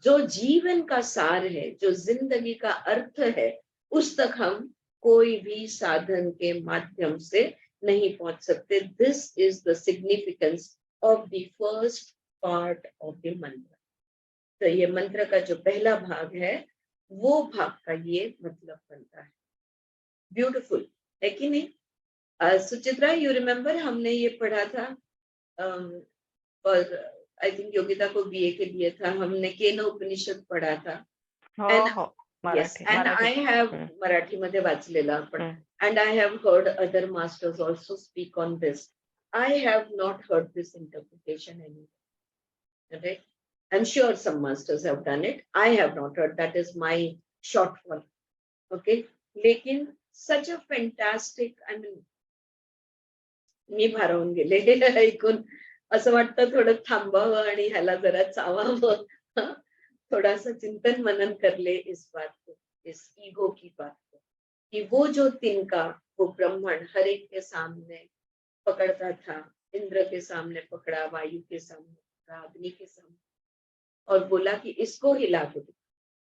जो जीवन का सार है, जो जिंदगी का अर्थ है, उस तक हम कोई भी साधन के माध्यम से नहीं पहुंच सकते. This is the significance of the first part of the मंत्र. तो ये मंत्र का जो पहला भाग है, वो भाग का ये मतलब बनता है. ब्यूटिफुल है कि नहीं? सुचित्रा, यू रिमेम्बर हमने ये पढ़ा था, और आई थिंक योगिता को बीए के लिए था, हमने केन उपनिषद पढ़ा था. एंड आई हैव मराठी मध्ये वाचलेला आपण, and I have heard other masters also speak on this. I have not heard this interpretation anywhere. Right? I am sure some masters have done it. I have not heard. That is my shortfall. Okay, लेकिन such a fantastic, I mean मी भारावून गेले ऐकून. असं वाटतं थोडं थांबावं आणि ह्याला जरा चावावं, थोडासा चिंतन मनन कर ले इस बात को, इस ईगो की बात को, कि वो जो तिनका, वो ब्रह्मण हर एक के सामने पकड़ता था. इंद्र के सामने पकड़ा, वायु के सामने पकड़ा, अग्नि के सामने, और बोला कि इसको हिला के दिखाओ,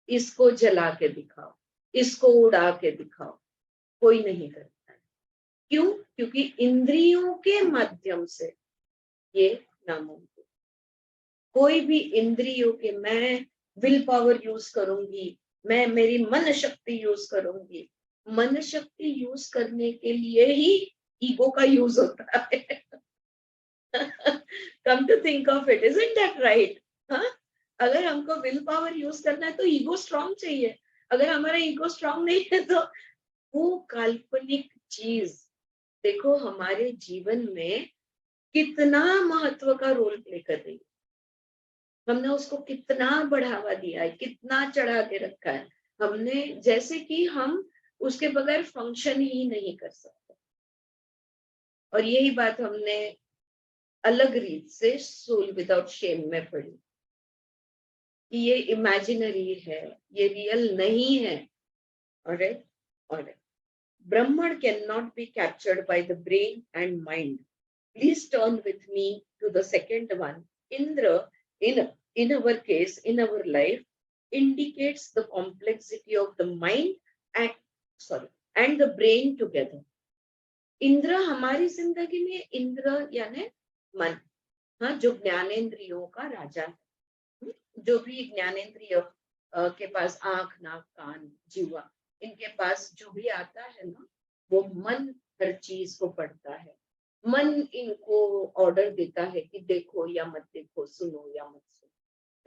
इसको जला के दिखाओ, इसको उड़ा के दिखाओ. कोई नहीं करता. क्यों? क्योंकि इंद्रियों के माध्यम से ये नामुमकिन। कोई भी इंद्रियों के, मैं विल पावर यूज करूंगी, मैं मेरी मन शक्ति यूज करूंगी, मन शक्ति यूज करने के लिए ही ईगो का यूज होता है। Come to think of it, isn't that right? हाँ, अगर हमको विल पावर यूज करना है तो ईगो स्ट्रांग चाहिए। अगर हमारा ईगो स्ट्रांग नहीं है तो वो काल्पनिक चीज, देखो हमारे जीवन में कितना महत्व का रोल प्ले कर रही है। हमने उसको कितना बढ़ावा दिया है, कितना चढ़ा के रखा है हमने, जैसे कि हम उसके बगैर फंक्शन ही नहीं कर सकते। और यही बात हमने अलग रीत से सोल विदाउट शेम में पढ़ी कि ये इमेजिनरी है, ये रियल नहीं है। Alright, alright. Brahman cannot be captured by the brain and mind. Please turn with me to the second one. Indra, in our case, in our life, indicates the complexity of the mind and and the brain together. Indra हमारी जिंदगी में, इंद्र यानी मन, हाँ, जो ज्ञानेंद्रियों का राजा है। जो भी ज्ञानेंद्रिय के पास आंख, नाक, कान, जीवा, इनके पास जो भी आता है ना, वो मन हर चीज को पढ़ता है। मन इनको ऑर्डर देता है कि देखो या मत देखो, सुनो या मत सुनो,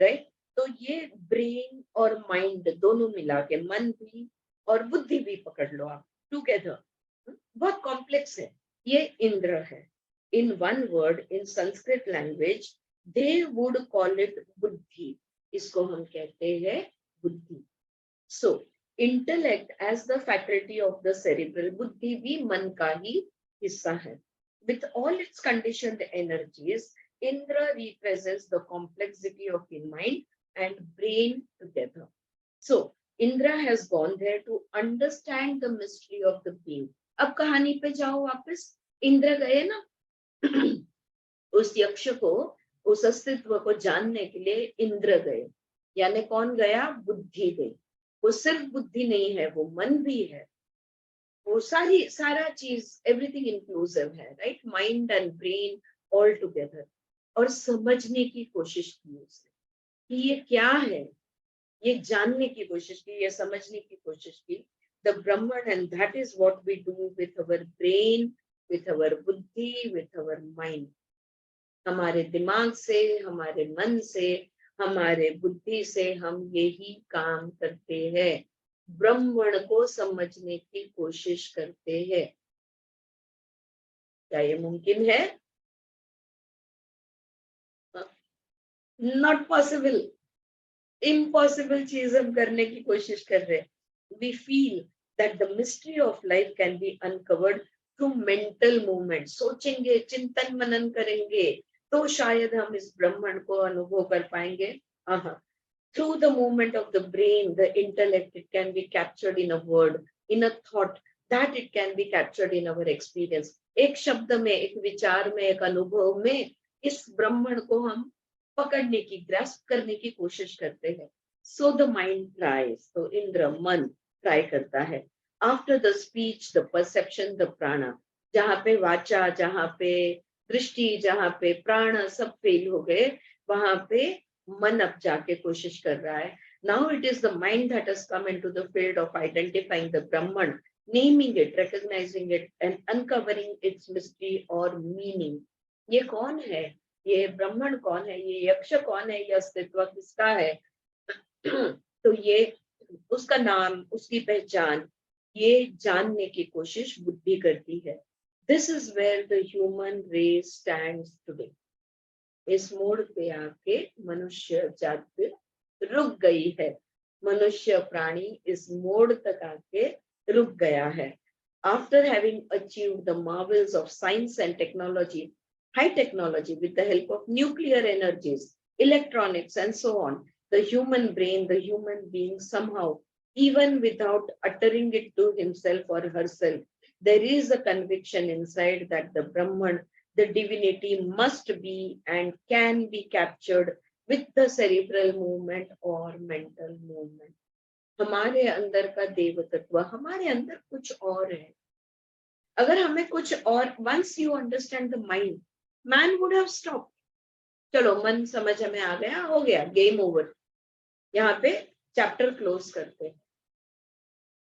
राइट? तो ये ब्रेन और माइंड दोनों मिला के, मन भी और बुद्धि भी पकड़ लो आप, टुगेदर, बहुत कॉम्प्लेक्स है। ये इंद्र है। In one word, in Sanskrit language, they would call it buddhi. इसको हम कहते हैं बुद्धि। So intellect as the faculty of the cerebral, बुद्धि भी मन का ही हिस्सा है। With all its conditioned energies, Indra represents the complexity of the mind and brain together. So, Indra has gone there to understand the mystery of the being. अब कहानी पे जाओ वापस। इंद्र गए ना उस यक्ष को, उस अस्तित्व को जानने के लिए इंद्र गए। यानी कौन गया? बुद्धि गई। वो सिर्फ बुद्धि नहीं है, वो मन भी है, वो सारा चीज, एवरीथिंग इंक्लूसिव है, right? Mind and brain all together. और समझने की कोशिश की उसने कि ये क्या है, ये जानने की कोशिश की, ये समझने की कोशिश की। The Brahman, and that is what we do with our brain, with our buddhi, with our mind. हमारे दिमाग से, हमारे मन से, हमारे बुद्धि से हम यही काम करते हैं, ब्रह्मण को समझने की कोशिश करते हैं। क्या ये मुमकिन है? नॉट पॉसिबल, इम्पॉसिबल चीज हम करने की कोशिश कर रहे हैं। We feel that the mystery of life can be uncovered through mental movement. सोचेंगे, चिंतन मनन करेंगे तो शायद हम इस ब्रह्मांड को अनुभव कर पाएंगे। Through the movement of the brain, the intellect, it can be captured in a word, in a thought, that it can be captured in our experience. एक शब्द में, एक विचार में, एक अनुभव में इस ब्रह्मांड को हम पकड़ने की, ग्रास्प करने की कोशिश करते हैं। So the mind tries. तो इंद्र, मन ट्राई करता है। After the speech, the perception, the prana, जहाँ पे वाचा, जहाँ पे दृष्टि, जहाँ पे प्राण सब फेल हो गए, वहां पे मन अब जाके कोशिश कर रहा है। Now it is the mind that has come into the field of identifying the Brahman, naming it, recognizing it, and uncovering its mystery or meaning. ये कौन है? ये ब्राह्मण कौन है? ये यक्ष कौन है? ये अस्तित्व किसका है? तो ये उसका नाम, उसकी पहचान, ये जानने की कोशिश बुद्धि करती है। This is where the human race stands today. इस मोड़ पे आके मनुष्य जाति रुक गई है। मनुष्य प्राणी इस मोड़ तक आके रुक गया है। After having achieved the marvels of science and technology, high technology with the help of nuclear energies, electronics and so on, the human brain, the human being somehow, even without uttering it to himself or herself, there is a conviction inside that the Brahman, the divinity, must be and can be captured with the cerebral movement or mental movement. हमारे अंदर का देव तत्व, हमारे अंदर कुछ और है। अगर हमें कुछ और, once you understand the mind, man would have stop. चलो मन समझ में आ गया, हो गया, गेम ओवर, यहाँ पे चैप्टर क्लोज करते हैं।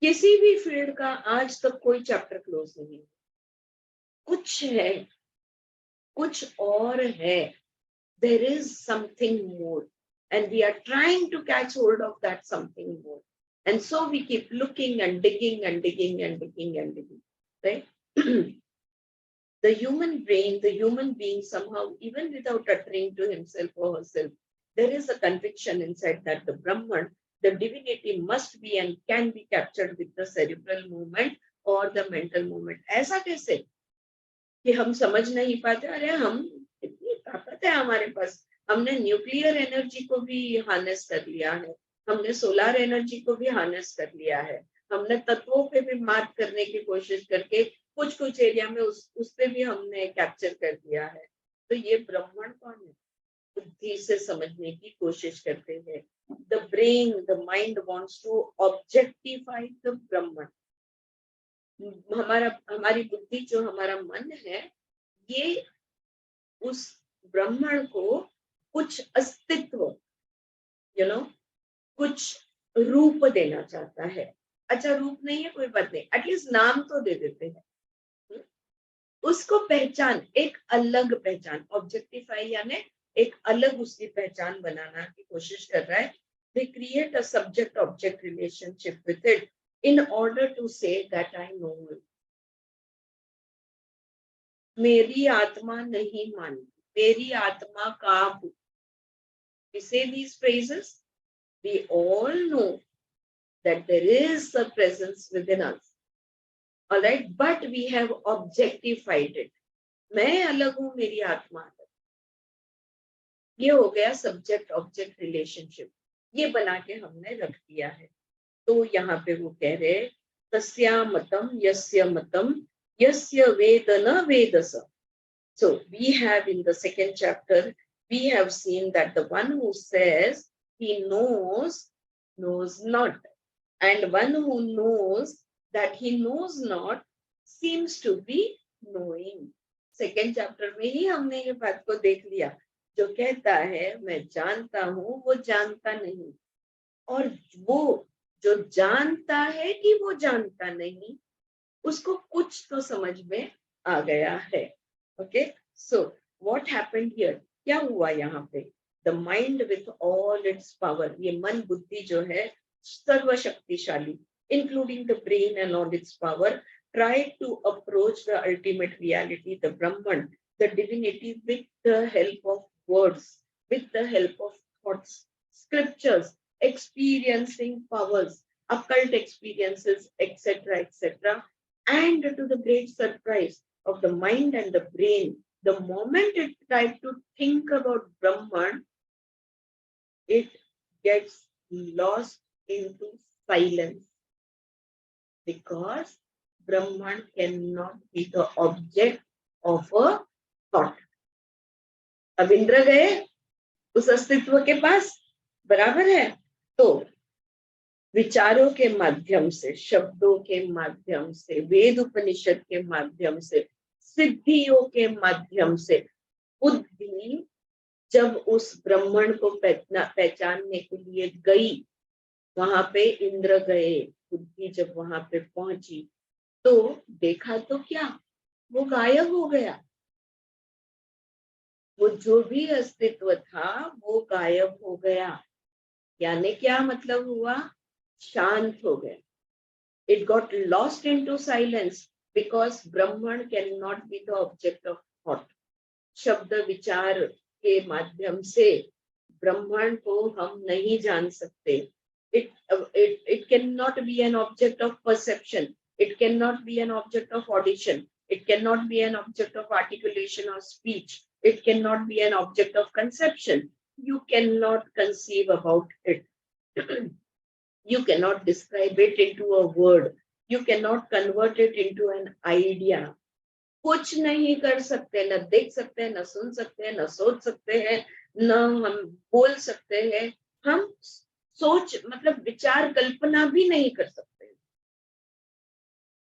किसी भी फील्ड का आज तक कोई चैप्टर क्लोज नहीं, कुछ है, कुछ और है, there is something more, and we are trying to catch hold of that something more, and so we keep looking and digging and digging and digging and digging, right? The human brain, the human being, somehow, even without uttering to himself or herself, there is a conviction inside that the Brahman, the divinity, must be and can be captured with the cerebral movement or the mental movement. ऐसा कैसे कि हम समझ नहीं पाते? अरे हम, इतनी ताकत है हमारे पास, हमने न्यूक्लियर एनर्जी को भी हार्नेस कर लिया है, हमने सोलर एनर्जी को भी हार्नेस कर लिया है, हमने तत्वों पे भी मार्क करने की कोशिश करके कुछ कुछ एरिया में उस पे भी हमने कैप्चर कर दिया है। तो ये ब्रह्मांड कौन है? बुद्धि से समझने की कोशिश करते हैं। The brain, the mind wants to objectify the Brahmand. हमारी बुद्धि, जो हमारा मन है, ये उस ब्रह्मांड को कुछ अस्तित्व, कुछ रूप देना चाहता है। अच्छा, रूप नहीं है, कोई बात नहीं, एटलीस्ट नाम तो दे देते हैं। उसको पहचान, एक अलग पहचान, ऑब्जेक्टिफाई यानी एक अलग उसकी पहचान बनाना की कोशिश कर रहा है। They create a subject object relationship with it in order to say that I know it. मेरी आत्मा नहीं मानती, मेरी आत्मा का भूत। We say these phrases, we all know that there is a presence within us, all right, but we have objectified it. मैं अलग हूं, मेरी आत्मा अलग। ये हो गया सब्जेक्ट ऑब्जेक्ट रिलेशनशिप, ये बना के हमने रख दिया है। तो यहाँ पे वो कह रहे, तस्या मतम यस्य मतम यस्य वेद न Vedas. So we have in the second chapter, we have seen that the one who says he knows, knows not, and one who knows that he knows not seems to be knowing. Second chapter में ही हमने ये बात को देख लिया, जो कहता है मैं जानता हूँ, वो जानता नहीं, और वो जो जानता है कि वो जानता नहीं, उसको कुछ तो समझ में आ गया है। Okay, so what happened here? क्या हुआ यहाँ पे? The mind with all its power, ये मन बुद्धि जो है सर्वशक्तिशाली, including the brain and all its power, try to approach the ultimate reality, the Brahman, the divinity, with the help of words, with the help of thoughts, scriptures, experiencing powers, occult experiences, etc., etc. And to the great surprise of the mind and the brain, the moment it tried to think about Brahman, it gets lost into silence, because Brahman cannot be the object of a thought. अब इंद्र गए उस अस्तित्व के पास, बराबर है? तो विचारों के माध्यम से, शब्दों के माध्यम से, वेद उपनिषद के माध्यम से, सिद्धियों के माध्यम से बुद्धि जब उस ब्रह्मण को पहचानने के लिए गई, वहां पे इंद्र गए, बुद्धि जब वहां पे पहुंची तो देखा तो क्या, वो गायब हो गया। वो जो भी अस्तित्व था वो गायब हो गया। यानी क्या मतलब हुआ? शांत हो गए। It got lost into silence because Brahman cannot be the object of thought. शब्द विचार के माध्यम से ब्रह्मांड को हम नहीं जान सकते। It cannot be an object of perception. It cannot be an object of audition. It cannot be an object of articulation or speech. It cannot be an object of conception. You cannot conceive about it. You cannot describe it into a word. You cannot convert it into an idea. कुछ नहीं कर सकते, न देख सकते, न सुन सकते, न सोच सकते हैं, न हम बोल सकते हैं। हम सोच मतलब विचार कल्पना भी नहीं कर सकते।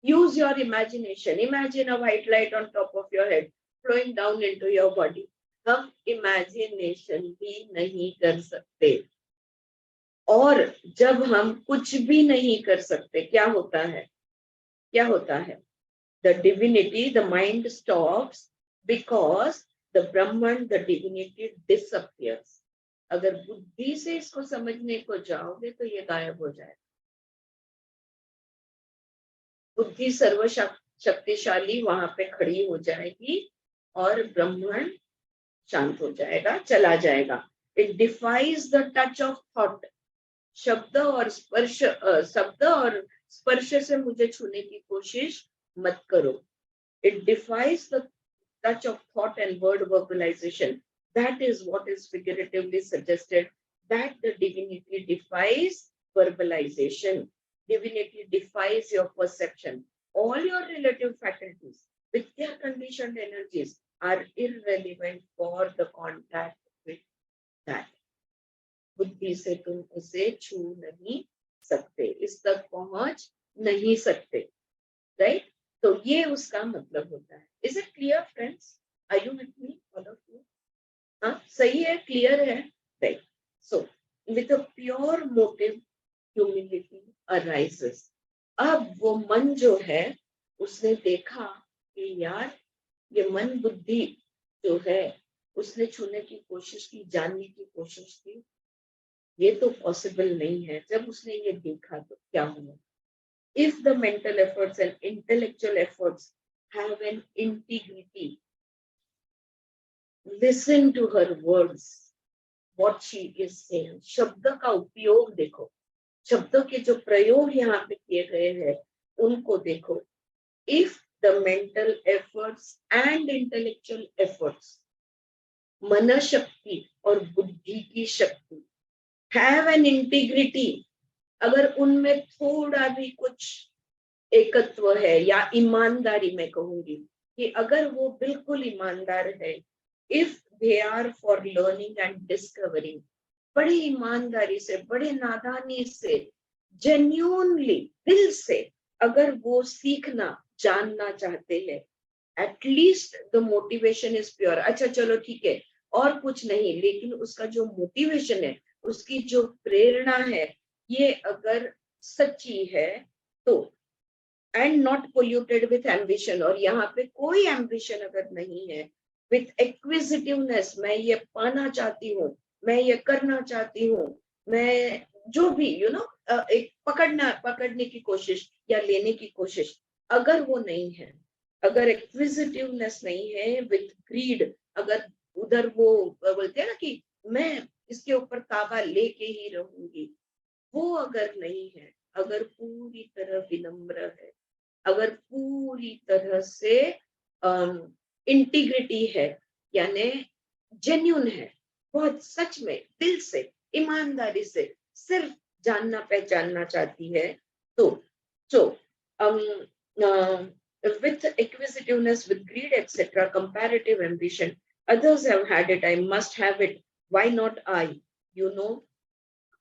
use your imagination. Imagine a white light on top of your head flowing down into your body. हम imagination भी नहीं कर सकते. और जब हम कुछ भी नहीं कर सकते क्या होता है? क्या होता है? The divinity, the mind stops because the Brahman, the divinity disappears. अगर बुद्धि से इसको समझने को जाओगे तो ये गायब हो जाएगा. बुद्धि सर्वशक्तिशाली वहां पे खड़ी हो जाएगी और ब्रह्मण शांत हो जाएगा, चला जाएगा. It defies the touch of thought. शब्द और स्पर्श से मुझे छूने की कोशिश मत करो. It defies the touch of thought and word verbalization. That is what is figuratively suggested, that the divinity defies verbalization. Divinity defies your perception. All your relative faculties with their conditioned energies are irrelevant for the contact with that. बुद्धि से तुम उसे छू नहीं सकते, इस तक पहुंच नहीं सकते. राइट? तो ये उसका मतलब होता है. Is it clear friends? Are you with me all of you? हाँ, सही है, क्लियर है. Right. So with a pure motive humility arises. अब वो मन जो है उसने देखा कि यार ये मन बुद्धि जो है उसने छूने की कोशिश की, जानने की कोशिश की, ये तो पॉसिबल नहीं है. जब उसने ये देखा तो क्या हुआ? If the mental efforts and intellectual efforts have an integrity, listen to her words, what she is saying. शब्द का उपयोग देखो, शब्दों के जो प्रयोग यहाँ पे किए गए हैं उनको देखो. If the mental efforts and intellectual efforts, मन शक्ति और बुद्धि की शक्ति, have an integrity, अगर उनमें थोड़ा भी कुछ एकत्व है या ईमानदारी, मैं कहूंगी कि अगर वो बिल्कुल ईमानदार है, if they are for learning and discovering, बड़ी ईमानदारी से, बड़े नादानी से, जेन्युइनली दिल से अगर वो सीखना जानना चाहते हैं, at least the motivation is pure. अच्छा चलो ठीक है और कुछ नहीं, लेकिन उसका जो मोटिवेशन है, उसकी जो प्रेरणा है, ये अगर सच्ची है तो, and not polluted with ambition, और यहाँ पे कोई एम्बिशन अगर नहीं है, विथ एक्विजिटिवनेस, मैं ये पाना चाहती हूँ, मैं ये करना चाहती हूँ, मैं जो भी एक पकड़ने की कोशिश या लेने की कोशिश, अगर वो नहीं है, अगर एक्विजिटिवनेस नहीं है, विथ ग्रीड, अगर उधर वो बोलते हैं ना कि मैं इसके ऊपर ताबा लेके ही रहूंगी, वो अगर नहीं है, अगर पूरी तरह विनम्र है, अगर पूरी तरह से इंटीग्रिटी है, यानी जेन्युइन है, बहुत सच में दिल से ईमानदारी से सिर्फ जानना पहचानना चाहती है, तो with acquisitiveness, with greed, etc., comparative ambition, others have had it, I must have it, why not I?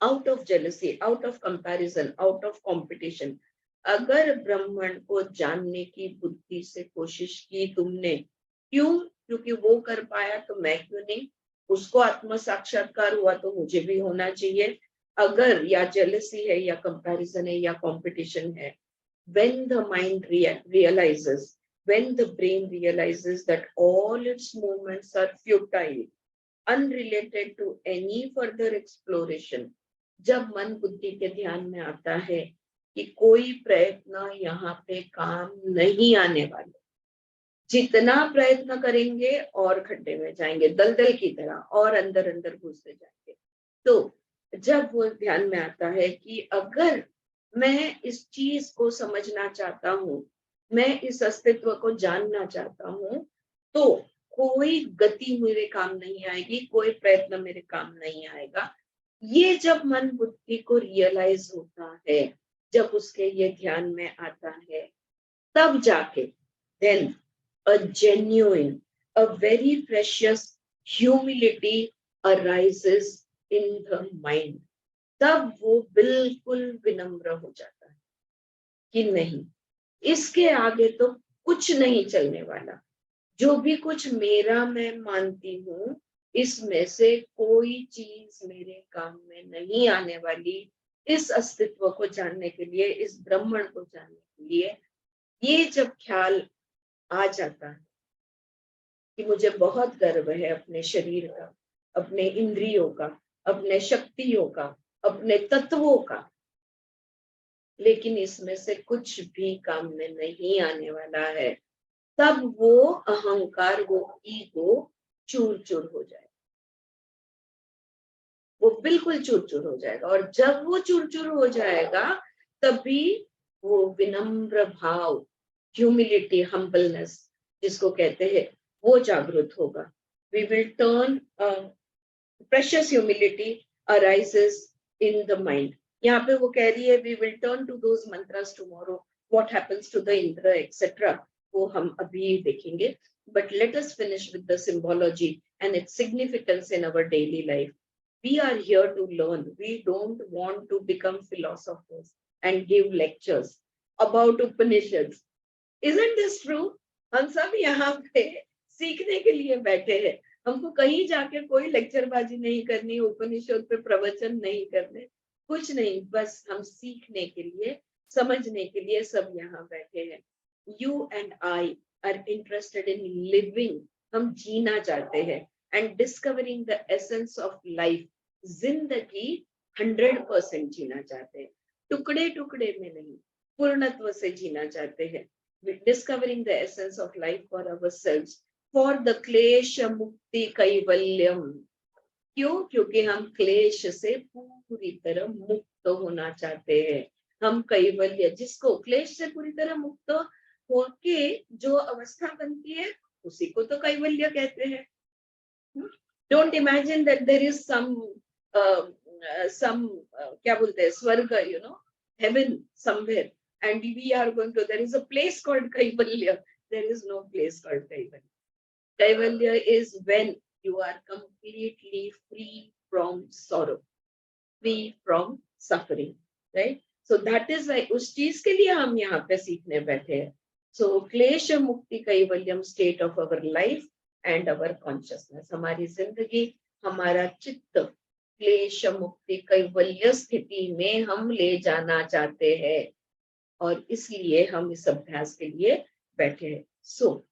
Out of jealousy, out of comparison, out of competition. अगर ब्रह्मण को जानने की बुद्धि से कोशिश की तुमने, क्यों? क्योंकि वो कर पाया तो मैं क्यों नहीं? उसको आत्म साक्षात्कार हुआ तो मुझे भी होना चाहिए. अगर या जेलसी है या कंपैरिजन है या कंपटीशन है, when the mind realizes, when the brain realizes that all its movements are futile, unrelated to any further exploration, जब मन बुद्धि के ध्यान में आता है कि कोई प्रयत्न यहाँ पे काम नहीं आने वाले, जितना प्रयत्न करेंगे और खड्डे में जाएंगे, दलदल की तरह, और अंदर अंदर घुसते जाएंगे. तो जब वो ध्यान में आता है कि अगर मैं इस चीज को समझना चाहता हूँ, मैं इस अस्तित्व को जानना चाहता हूँ, तो कोई गति मेरे काम नहीं आएगी, कोई प्रयत्न मेरे काम नहीं आएगा. ये जब मन बुद्धि को रियलाइज होता है, जब उसके ये ध्यान में आता है, तब जाके then a genuine, a very precious humility arises in the mind. तब वो बिल्कुल विनम्र हो जाता है कि नहीं, इसके आगे तो कुछ नहीं चलने वाला। जो भी कुछ मेरा मैं मानती हूँ, इसमें से कोई चीज मेरे काम में नहीं आने वाली। इस अस्तित्व को जानने के लिए, इस ब्रह्मण को जानने के लिए, ये जब ख्याल आ जाता है कि मुझे बहुत गर्व है अपने शरीर का, अपने इंद्रियों का, अपने शक्तियों का, अपने तत्वों का, लेकिन इसमें से कुछ भी काम में नहीं आने वाला है, तब वो अहंकार, वो ईगो चूर चूर हो जाए, वो बिल्कुल चूर चूर हो जाएगा। और जब वो चूर चूर हो जाएगा, तभी वो विनम्र भाव, ह्यूमिलिटी, हम्बलनेस जिसको कहते हैं, वो जागृत होगा। We will turn, precious humility arises in the mind. यहाँ पे वो कह रही है we will turn to those mantras tomorrow. What happens to the Indra, etc. वो हम अभी देखेंगे. But let us finish with the symbology and its significance in our daily life. We are here to learn. We don't want to become philosophers and give lectures about Upanishads. Isn't this true? हम सब यहाँ पे सीखने के लिए बैठे हैं। हमको कहीं जाके कोई लेक्चरबाजी नहीं करनी, उपनिषद पे प्रवचन नहीं करने, कुछ नहीं, बस हम सीखने के लिए, समझने के लिए सब यहाँ बैठे हैं। You and I are interested in living. हम जीना चाहते हैं and discovering the essence of life. जिंदगी 100% जीना चाहते हैं, टुकड़े टुकड़े में नहीं, पूर्णत्व से जीना चाहते हैं। Discovering the essence of life for ourselves, for the क्लेश मुक्ति कैवल्यम। क्यों? क्योंकि हम क्लेश से पूरी तरह मुक्त होना चाहते हैं। हम कैवल्य, जिसको क्लेश से पूरी तरह मुक्त होके जो अवस्था बनती है, उसी को तो कैवल्य कहते हैं। Don't imagine that there is some क्या बोलते हैं, स्वर्ग, heaven somewhere, and we are going to, there is a place called Kaivalya. There is no place called Kaivalya. Kaivalya is when you are completely free from sorrow, free from suffering, right? So that is why उस चीज के लिए हम यहाँ पे सीखने बैठे हैं. So क्लेश मुक्ति Kaivalyam, state of our life and our consciousness. हमारी जिंदगी, हमारा चित्त क्लेश मुक्ति कैवल्य स्थिति में हम ले जाना चाहते हैं, और इसलिए हम इस अभ्यास के लिए बैठे हैं. So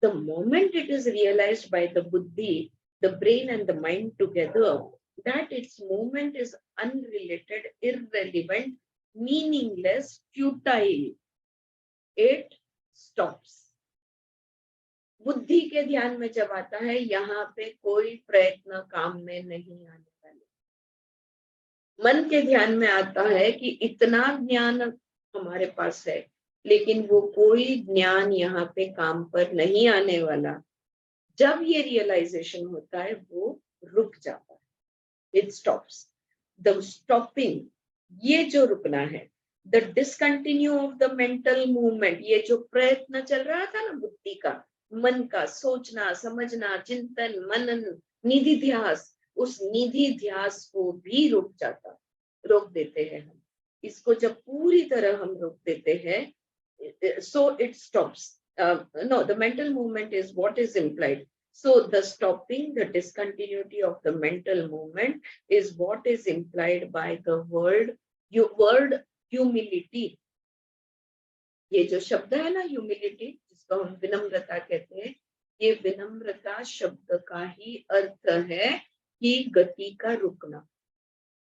the moment it is realized by the buddhi, the brain and the mind together, that its movement is unrelated, irrelevant, meaningless, futile, it stops. बुद्धि के ध्यान में जब आता है, यहाँ पे कोई प्रयत्न काम में नहीं आने वाले. मन के ध्यान में आता है कि इतना ज्ञान हमारे पास है, लेकिन वो कोई ज्ञान यहाँ पे काम पर नहीं आने वाला. जब ये रियलाइजेशन होता है, वो रुक जाता है. It stops. द स्टॉपिंग, ये जो रुकना है, the discontinue of the mental movement, ये जो प्रयत्न चल रहा था ना बुद्धि का, मन का, सोचना, समझना, चिंतन, मनन, निधिध्यास, उस निधिध्यास को भी रोक देते हैं हम. इसको जब पूरी तरह हम रोक देते हैं, so it stops. No, the mental movement is what is implied. So the stopping, the discontinuity of the mental movement is what is implied by the word humility. ये जो शब्द है ना, humility, जिसको हम विनम्रता कहते हैं, ये विनम्रता शब्द का ही अर्थ है कि गति का रुकना,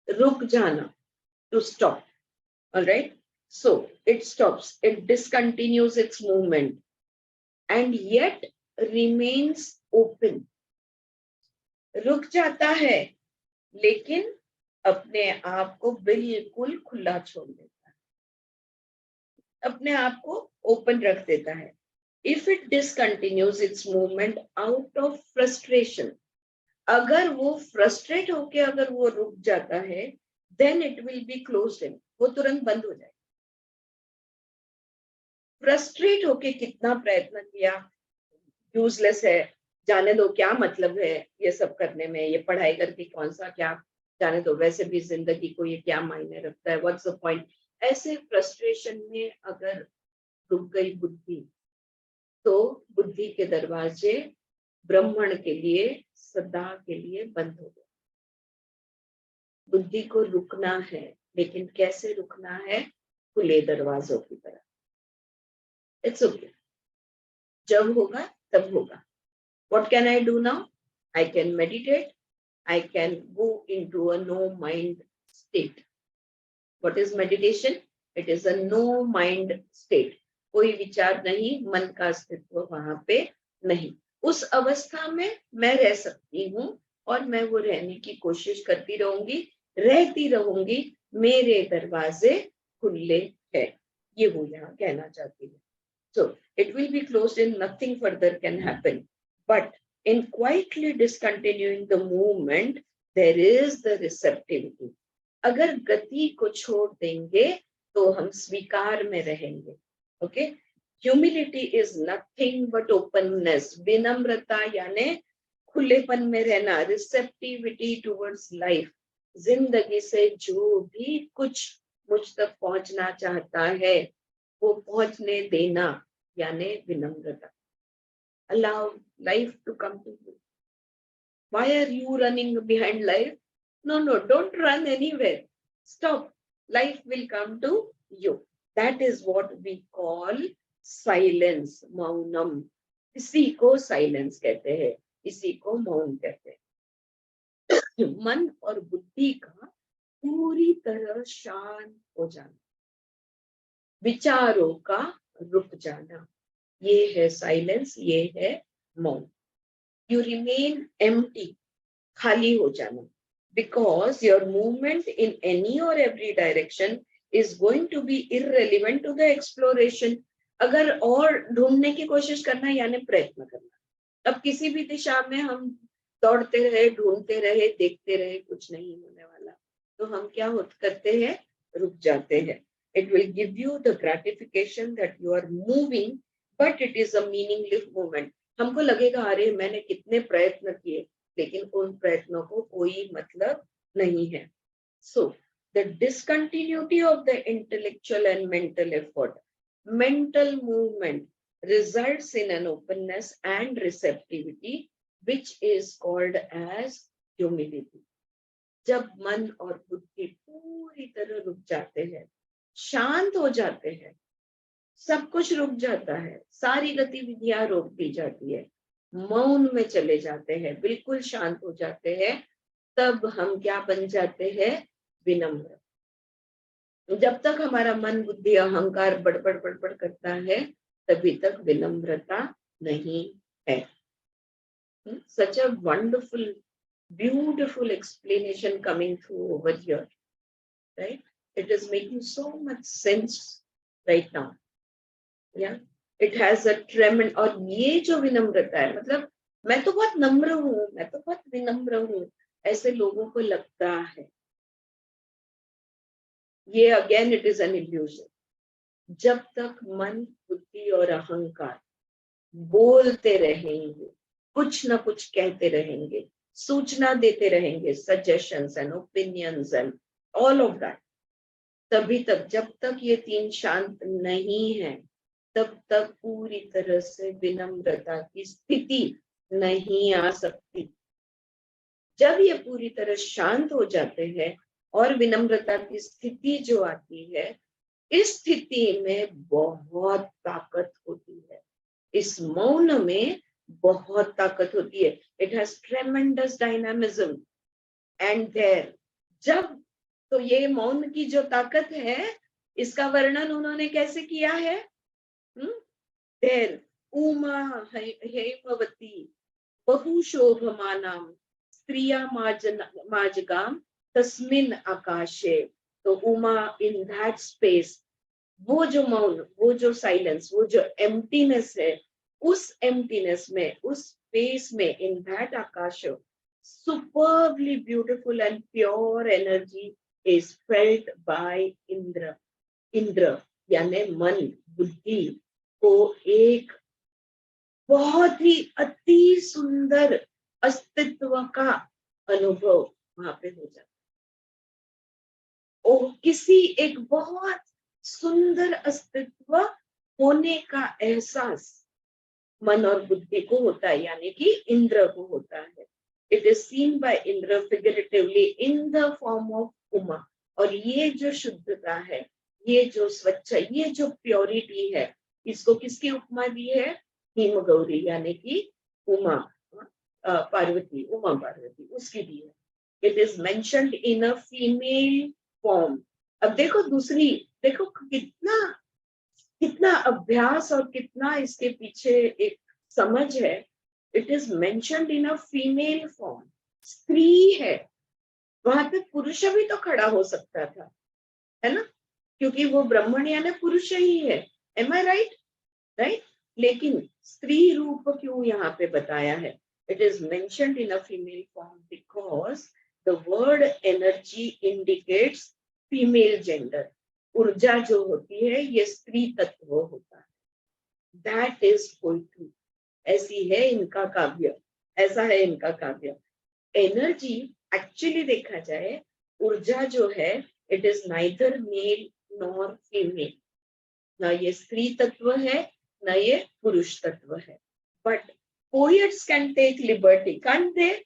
रुक जाना, to stop. All right. So it stops, it discontinues its movement, and yet remains open. रुक जाता है, लेकिन अपने आप को बिल्कुल खुला छोड़ देता है, अपने आप को ओपन रख देता है. If it discontinues its movement out of frustration, अगर वो फ्रस्ट्रेट होके अगर वो रुक जाता है, then it will be closed in, वो तुरंत बंद हो जाएगा. फ्रस्ट्रेट होके कितना प्रयत्न किया, यूजलेस है, जाने दो, क्या मतलब है ये सब करने में, ये पढ़ाई करके कौन सा क्या, जाने दो, वैसे भी जिंदगी को ये क्या मायने रखता है, व्हाट्स द पॉइंट. ऐसे फ्रस्ट्रेशन में अगर रुक गई बुद्धि, तो बुद्धि के दरवाजे ब्राह्मण के लिए सदा के लिए बंद हो गए। बुद्धि को रुकना है, लेकिन कैसे रुकना है? खुले दरवाजों की तरह। इट्स ओके, जब होगा तब होगा। What can I do now? I can meditate. I can go into a no mind state. What is meditation? It is a no mind state. कोई विचार नहीं, मन का अस्तित्व वहां पे नहीं। उस अवस्था में मैं रह सकती हूँ और मैं वो रहने की कोशिश करती रहूंगी, रहती रहूंगी। मेरे दरवाजे खुले हैं, ये वो यहाँ कहना चाहती हूँ। So it will be closed and nothing further can happen. But in quietly discontinuing the movement, there is the receptivity. अगर गति को छोड़ देंगे तो हम स्वीकार में रहेंगे। Okay? Humility is nothing but openness. विनम्रता यानी खुलेपन में रहना, receptivity towards life. जिंदगी से जो भी कुछ मुझ तक पहुंचना चाहता है वो पहुंचने देना, यानी विनम्रता। Allow life to come to you. Why are you running behind life? No, don't run anywhere. Stop. Life will come to you. That is what we call silence, maunam. इसी को silence कहते हैं, इसी को मौन कहते हैं। मन और बुद्धि का पूरी तरह शांत हो जाना, विचारों का रुक जाना, ये है साइलेंस, ये है मौन। यू रिमेन एम्प्टी, खाली हो जाना, because your movement in any और every direction is going to be irrelevant to the exploration. अगर और ढूंढने की कोशिश करना यानी प्रयत्न करना। अब किसी भी दिशा में हम दौड़ते रहे, ढूंढते रहे, देखते रहे, कुछ नहीं होने वाला, तो हम क्या करते हैं? रुक जाते हैं। It will give you the gratification that you are moving, but it is a meaningless movement. हमको लगेगा अरे मैंने कितने प्रयत्न किए, लेकिन उन प्रयत्नों को कोई मतलब नहीं है। So the discontinuity of the intellectual and mental effort, mental movement results in an openness and receptivity, which is called as humility. जब मन और बुद्धि पूरी तरह रुक जाते हैं, शांत हो जाते हैं, सब कुछ रुक जाता है, सारी गतिविधियां रोक दी जाती है, मौन में चले जाते हैं, बिल्कुल शांत हो जाते हैं, तब हम क्या बन जाते हैं? विनम्र। जब तक हमारा मन बुद्धि अहंकार बड़बड़ बड़बड़ करता है, तभी तक विनम्रता नहीं है। Such a wonderful, beautiful explanation coming through over here, right? It is making so much sense right now. Yeah, it has a tremendous, और ये जो विनम्रता है, मतलब मैं तो बहुत नम्र हूँ, मैं तो बहुत विनम्र हूँ, ऐसे लोगों को लगता है। ये again it is an illusion. जब तक मन बुद्धि और अहंकार बोलते रहेंगे, कुछ ना कुछ कहते रहेंगे, सूचना देते रहेंगे, suggestions and opinions and all of that, तभी तक, जब तक ये तीन शांत नहीं है, तब तक पूरी तरह से विनम्रता की स्थिति नहीं आ सकती। जब ये पूरी तरह शांत हो जाते हैं और विनम्रता की स्थिति जो आती है, इस स्थिति में बहुत ताकत होती है, इस मौन में बहुत ताकत होती है। It has tremendous dynamism and there, जब, तो ये मौन की जो ताकत है, इसका वर्णन उन्होंने कैसे किया है? देयर उमा हेमवती बहुशोभमानाम स्त्रिया माजगाम तस्मिन आकाशे। तो उमा इन दैट स्पेस, वो जो मौन, वो जो साइलेंस, वो जो एम्प्टीनेस है, उस एम्प्टीनेस में, उस स्पेस में, in that Akash, superbly beautiful and pure energy is felt by Indra. Indra यानी मन, बुद्धि को एक बहुत ही अति सुंदर अस्तित्व का अनुभव वहां पे हो जाता है। और किसी एक बहुत सुंदर अस्तित्व होने का एहसास मन और बुद्धि को होता है, यानी कि इंद्र को होता है. It is seen by Indra figuratively in the form of Uma. और ये जो शुद्धता है, ये जो स्वच्छ, ये जो प्योरिटी है, इसको किसकी उपमा दी है? हिम गौरी, यानी कि उमा, पार्वती, उमा पार्वती, उसकी दी है. It is mentioned in a female form. अब देखो दूसरी, देखो कितना कितना अभ्यास और कितना इसके पीछे एक समझ है. It is mentioned in a female form. स्त्री है, वहां पे पुरुष भी तो खड़ा हो सकता था, है ना, क्योंकि वो ब्राह्मण यानी पुरुष ही है. एम आई राइट? राइट. लेकिन स्त्री रूप क्यों यहाँ पे बताया है? It is mentioned in a female form because the word energy indicates female gender. ऊर्जा जो होती है ये स्त्री तत्व होता है. That is poetry. ऐसी है इनका काव्य, ऐसा है इनका काव्य. एनर्जी एक्चुअली देखा जाए, ऊर्जा जो है, it is neither male nor female. ना ये स्त्री तत्व है, ना ये पुरुष तत्व है. But poets can take liberty, can't they?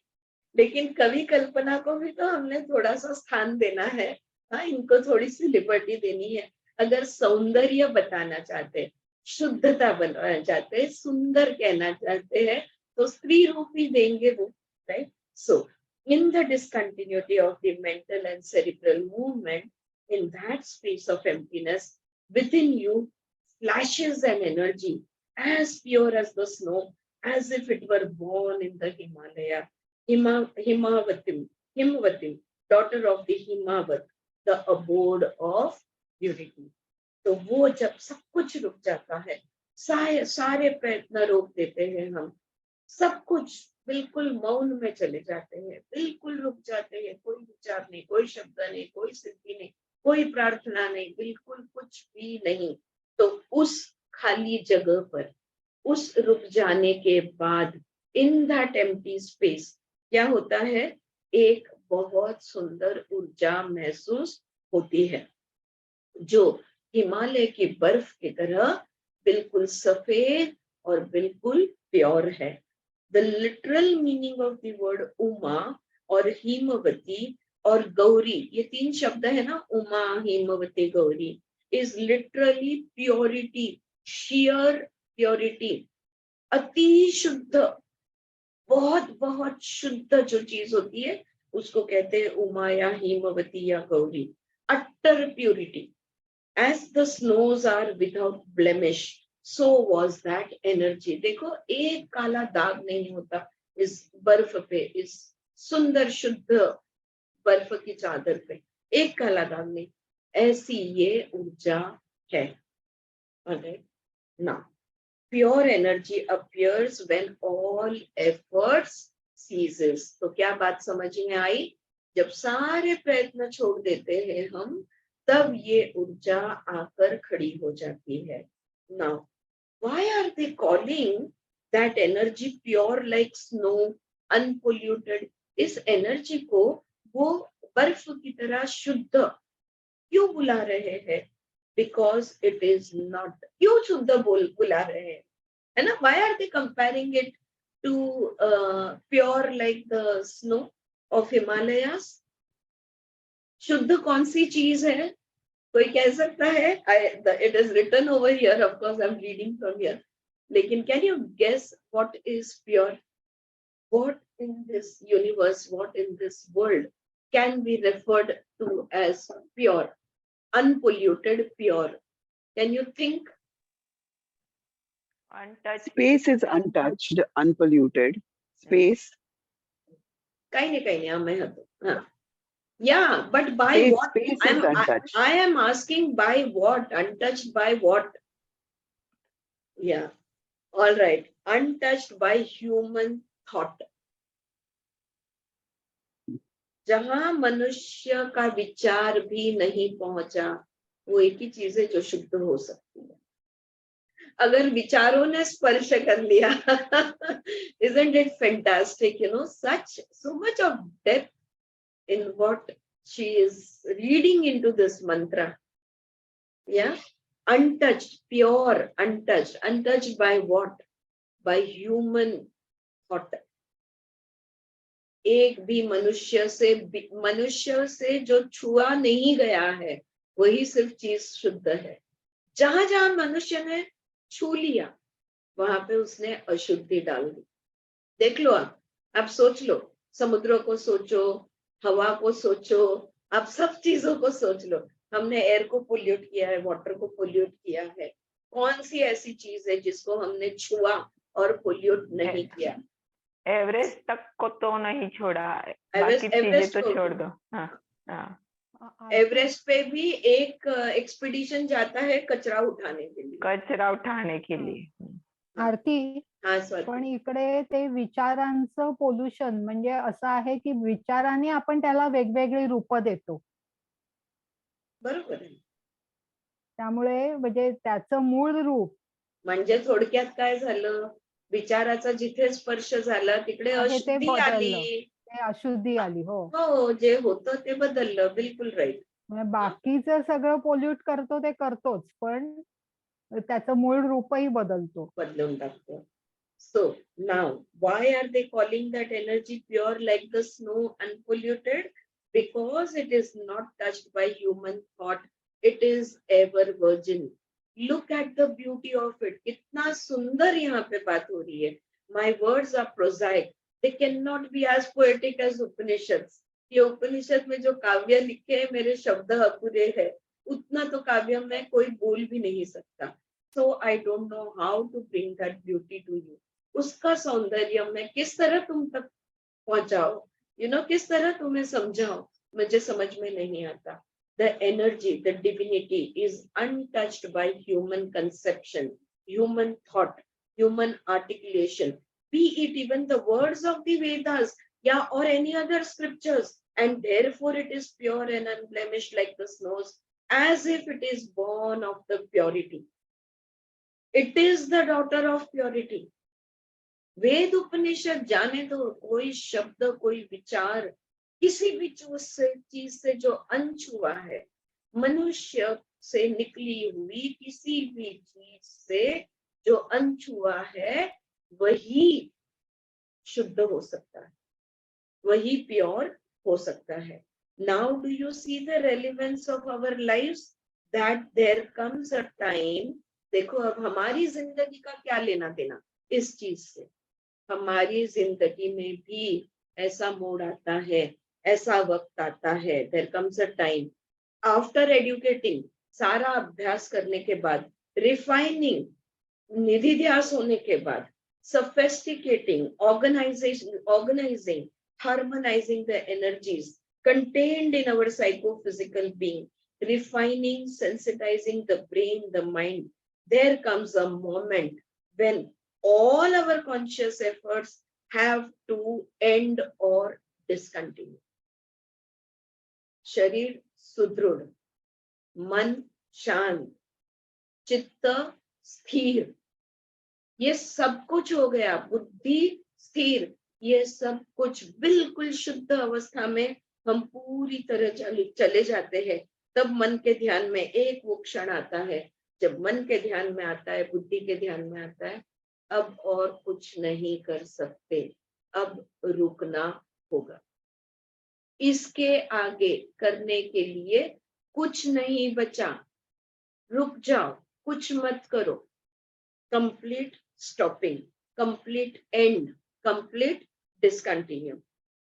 लेकिन कवि कल्पना को भी तो हमने थोड़ा सा स्थान देना है. हाँ, इनको थोड़ी सी लिबर्टी देनी है. अगर सौंदर्य बताना चाहते, शुद्धता बनाना चाहते, सुंदर कहना चाहते हैं, तो स्त्री रूप ही देंगे वो. Right. So in the discontinuity of the mental and cerebral movement, in that space of emptiness, within you flashes an energy as pure as the snow, as if it were born in the Himalaya. Himavatim, daughter of the Himavat, the abode of purity. तो वो जब सब कुछ रुक जाता है, सारे प्रयत्न रोक देते हैं हम, सब कुछ बिल्कुल मौन में चले जाते हैं, बिल्कुल रुक जाते हैं. कोई विचार नहीं, कोई शब्द नहीं, कोई सिद्धि नहीं, कोई प्रार्थना नहीं, बिल्कुल कुछ भी नहीं. तो उस खाली जगह पर, उस रुक जाने के बाद, इन दैट एम्प्टी स्पेस क्या होता है? एक बहुत सुंदर ऊर्जा महसूस होती है, जो हिमालय की बर्फ की तरह बिल्कुल सफेद और बिल्कुल प्योर है. The literal meaning of the word Uma और हिमवती और गौरी, ये तीन शब्द है ना, Uma, Himavati, Gauri, is literally purity, sheer purity, अति शुद्ध, बहुत बहुत शुद्ध जो चीज होती है, उसको कहते हैं उमा या हिमवती या Gauri. Attar purity. As the snows are without blemish, so was that energy. देखो एक काला दाग नहीं होता इस बर्फ पे, इस सुंदर शुद्ध बर्फ की चादर पे, एक काला दाग नहीं. ऐसी ये ऊर्जा है. Alright. Now, pure energy appears when all efforts ceases. तो क्या बात समझ में आई? जब सारे प्रयत्न छोड़ देते हैं हम, तब ये ऊर्जा आकर खड़ी हो जाती है. Now, why are they calling that energy pure like snow, unpolluted? इस एनर्जी को वो बर्फ की तरह शुद्ध क्यों बुला रहे हैं? Because it is not. क्यों शुद्ध बुला रहे हैं, है ना? Why are they comparing it to pure like the snow of Himalayas? शुद्ध कौन सी चीज है? कोई कह सकता है? It is written over here, of course I'm reading from here. लेकिन can you guess what is pure? What in this universe, what in this world can be referred to as pure, unpolluted, pure? Can you think? Untouched. Space is untouched, unpolluted. Space. काही नाही आम्ही होतो. हाँ. Yeah, but by Space, what? space is untouched. I am asking by what? Untouched by what? Yeah. All right. Untouched by human thought. जहां मनुष्य का विचार भी नहीं पहुंचा, वो एक ही चीज है जो शुद्ध हो सकती है. अगर विचारों ने स्पर्श कर लिया, isn't it fantastic? You know, so much of depth in what she is reading into this mantra. Yeah. untouched, pure, untouched. Untouched by what? By human thought. एक भी मनुष्य से जो छुआ नहीं गया है वही सिर्फ चीज शुद्ध है। जहां जहां मनुष्य ने छू लिया वहां पे उसने अशुद्धि डाल दी। देख लो, आप सोच लो, समुद्रों को सोचो, हवा को सोचो, आप सब चीजों को सोच लो। हमने एयर को पोल्यूट किया है, वाटर को पोल्यूट किया है। कौन सी ऐसी चीज है जिसको हमने छुआ और पोल्यूट नहीं किया? एवरेस्ट तक को तो नहीं छोड़ा, बाकी एवरेस्ट चीजें तो को छोड़ दो। हाँ हाँ, एवरेस्ट पे भी एक एक्सपीडिशन जाता है कचरा उठाने के लिए। कचरा उठाने के लिए। आरती, हाँ स्वाती, पण इकडे ते विचारांचं पोल्युशन म्हणजे असं आहे की विचाराने आपण त्याला वेगवेगळी रूप देतो. बरोबर आहे. त्यामुळे म्हणजे त्याचं मूळ रूप म्हणजे थोडक्यात काय झालं, विचाराचा जिथे स्पर्श झाला तिकडे आहे ते अशुद्धी बदललं, आली. ते अशुद्धी आली. हो, हो, जे होतं ते बदललं. बिलकुल राईट. म्हणजे बाकीचं सगळं पोल्यूट करतो ते करतोच, पण त्याचं मूळ रूपही बदलतो. बदलून टाकतो. So now, why are they calling that energy pure like the snow, unpolluted? Because it is not touched by human thought. It is ever virgin. Look at the beauty of it. कितना सुंदर यहाँ पे बात हो रही है. My words are prosaic. They cannot be as poetic as Upanishads. ये उपनिषद में जो काव्य लिखे हैं, मेरे शब्द अपूरे हैं, उतना तो काव्य में कोई बोल भी नहीं सकता. So I don't know how to bring that beauty to you. उसका सौंदर्य मैं किस तरह तुम तक पहुंचाओ, किस तरह तुम्हें समझाओ, मुझे समझ में नहीं आता. The energy, the divinity is untouched by human conception, human thought, human articulation, be it even the words of the Vedas, yeah, or any other scriptures, and therefore it is pure and unblemished like the snows, as if it is born of the purity. It is the daughter of purity. वेद उपनिषद जाने दो, कोई शब्द, कोई विचार, किसी भी चीज से जो अनछुआ है, मनुष्य से निकली हुई किसी भी चीज से जो अनछुआ है, वही शुद्ध हो सकता है, वही प्योर हो सकता है. Now do you see the relevance of our lives? That there comes a time, देखो अब हमारी जिंदगी का क्या लेना देना इस चीज से. हमारी जिंदगी में भी ऐसा मोड़ आता है, ऐसा वक्त आता है. There comes a time after educating, सारा अभ्यास करने के बाद, refining, निधि ध्यास होने के बाद, sophisticating, organizing, harmonizing the energies contained in our psychophysical being, refining, sensitizing the brain, the mind. There comes a moment when all our conscious efforts have to end or discontinue. शरीर सुदृढ़, मन शांत, चित्त स्थिर, ये सब कुछ हो गया, बुद्धि स्थिर, ये सब कुछ बिल्कुल शुद्ध अवस्था में हम पूरी तरह चले जाते हैं. तब मन के ध्यान में एक वो क्षण आता है, जब मन के ध्यान में आता है, बुद्धि के ध्यान में आता है, अब और कुछ नहीं कर सकते, अब रुकना होगा. इसके आगे करने के लिए कुछ नहीं बचा, रुक जाओ, कुछ मत करो. Complete stopping, complete and, complete discontinue.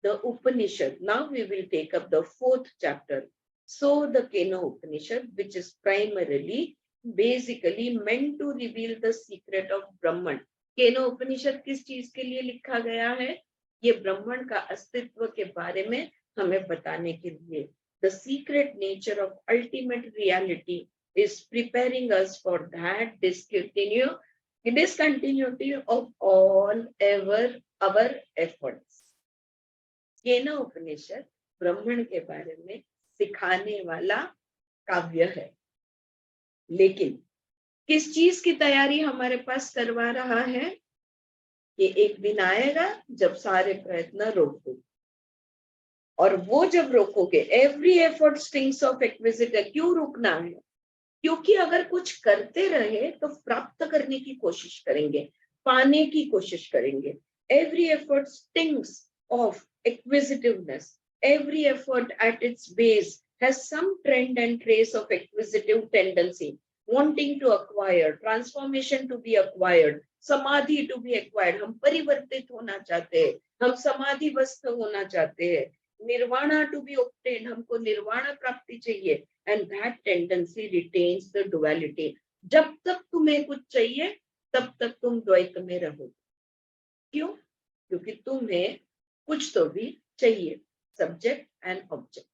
The Upanishad, now we will take up the 4th chapter. So the Kena Upanishad, which is primarily basically meant to reveal the secret of Brahman. Kena Upanishad किस चीज के लिए लिखा गया है? ये ब्रह्मण का अस्तित्व के बारे में हमें बताने के लिए. The secret nature of ultimate reality is preparing us for that discontinuity of all our efforts. केना उपनिषद ब्राह्मण के बारे में सिखाने वाला काव्य है, लेकिन किस चीज की तैयारी हमारे पास करवा रहा है कि एक दिन आएगा जब सारे प्रयत्न रोक दो. और वो जब रोकोगे, एवरी एफर्ट स्टिंग्स ऑफ एक्विजिटर. क्यों रुकना है? क्योंकि अगर कुछ करते रहे तो प्राप्त करने की कोशिश करेंगे, पाने की कोशिश करेंगे. Every effort stinks of acquisitiveness. Every effort at its base has some trend and trace of acquisitive tendency, wanting to acquire, transformation to be acquired, समाधि to be acquired. हम परिवर्तित होना चाहते हैं, हम समाधिवस्थ होना चाहते हैं, निर्वाणा to be obtained, हमको निर्वाणा प्राप्ति चाहिए. And that tendency retains the duality. जब तक तुम्हें कुछ चाहिए तब तक तुम द्वैत में रहोगे. क्यों? क्योंकि तुम्हें कुछ तो भी चाहिए. Subject and object.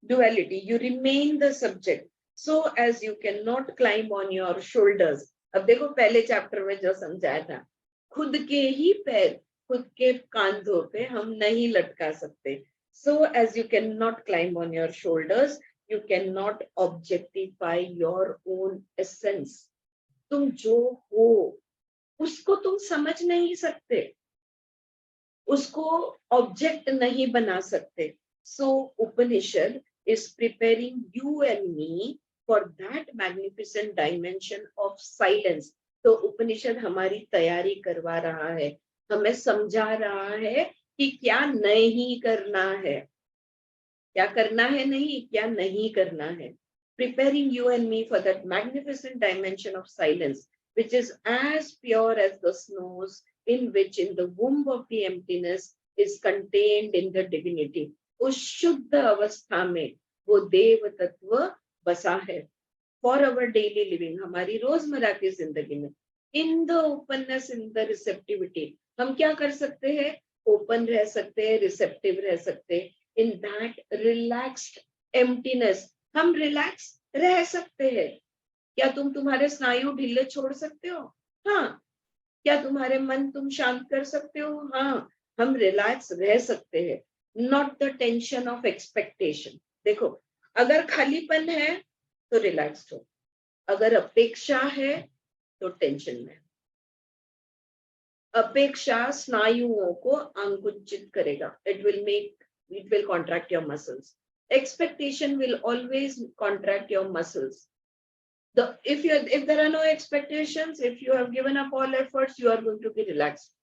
Duality. You remain the subject. So as you cannot climb on your shoulders. अब देखो पहले चैप्टर में जो समझाया था, खुद के ही पैर खुद के कांधों पे हम नहीं लटका सकते. So as you cannot climb on your shoulders, you cannot objectify your own essence. तुम जो हो उसको तुम समझ नहीं सकते, उसको ऑब्जेक्ट नहीं बना सकते. So Upanishad is preparing you and me for that magnificent dimension of silence. तो उपनिषद हमारी तैयारी करवा रहा है, हमें समझा रहा है कि क्या नहीं करना है, क्या करना है नहीं, क्या नहीं करना है. Preparing you and me for that magnificent dimension of silence, which is as pure as the snows in which in the womb of the emptiness is contained in the divinity. उस शुद्ध अवस्था में वो देव तत्व बसा है. For our daily living, हमारी रोजमर्रा की जिंदगी में, in the openness, in the receptivity, हम क्या कर सकते हैं? ओपन रह सकते हैं, रिसेप्टिव रह सकते हैं. In that relaxed emptiness, हम रिलैक्स रह सकते हैं. क्या तुम तुम्हारे स्नायु ढीले छोड़ सकते हो? हाँ. क्या तुम्हारे मन तुम शांत कर सकते हो? हाँ. हम रिलैक्स रह सकते हैं. Not the tension of expectation. देखो, अगर खालीपन है तो रिलैक्स्ड हो, अगर अपेक्षा है तो टेंशन में. अपेक्षा स्नायुओं को आंकुचित करेगा. It will contract your muscles. Expectation will always contract your muscles. If there are no expectations, if you have given up all efforts, you are going to be relaxed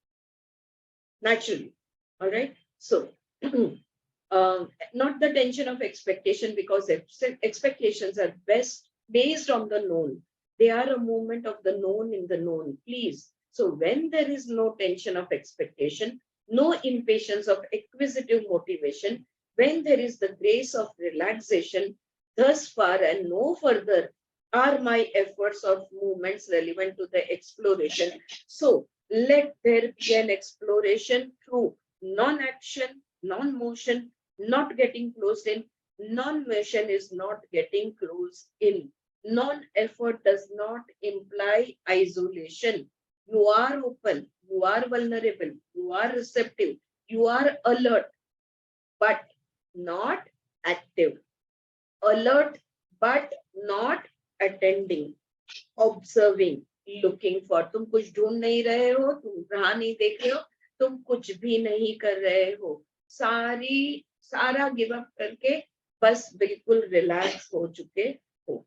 naturally. All right. So not the tension of expectation, because expectations are best based on the known. They are a movement of the known in the known. Please. So when there is no tension of expectation, no impatience of acquisitive motivation, when there is the grace of relaxation, thus far and no further are my efforts of movements relevant to the exploration. So let there be an exploration through non-action, non-motion, not getting closed in. Non-motion is not getting closed in. Non-effort does not imply isolation. You are open, you are vulnerable, you are receptive, you are alert, but not active. Alert, but not attending, observing, looking for. तुम कुछ ढूंढ नहीं रहे हो, तुम राह नहीं देख रहे हो, तुम कुछ भी नहीं कर रहे हो, सारा गिव अप करके बस बिल्कुल रिलैक्स हो चुके हो.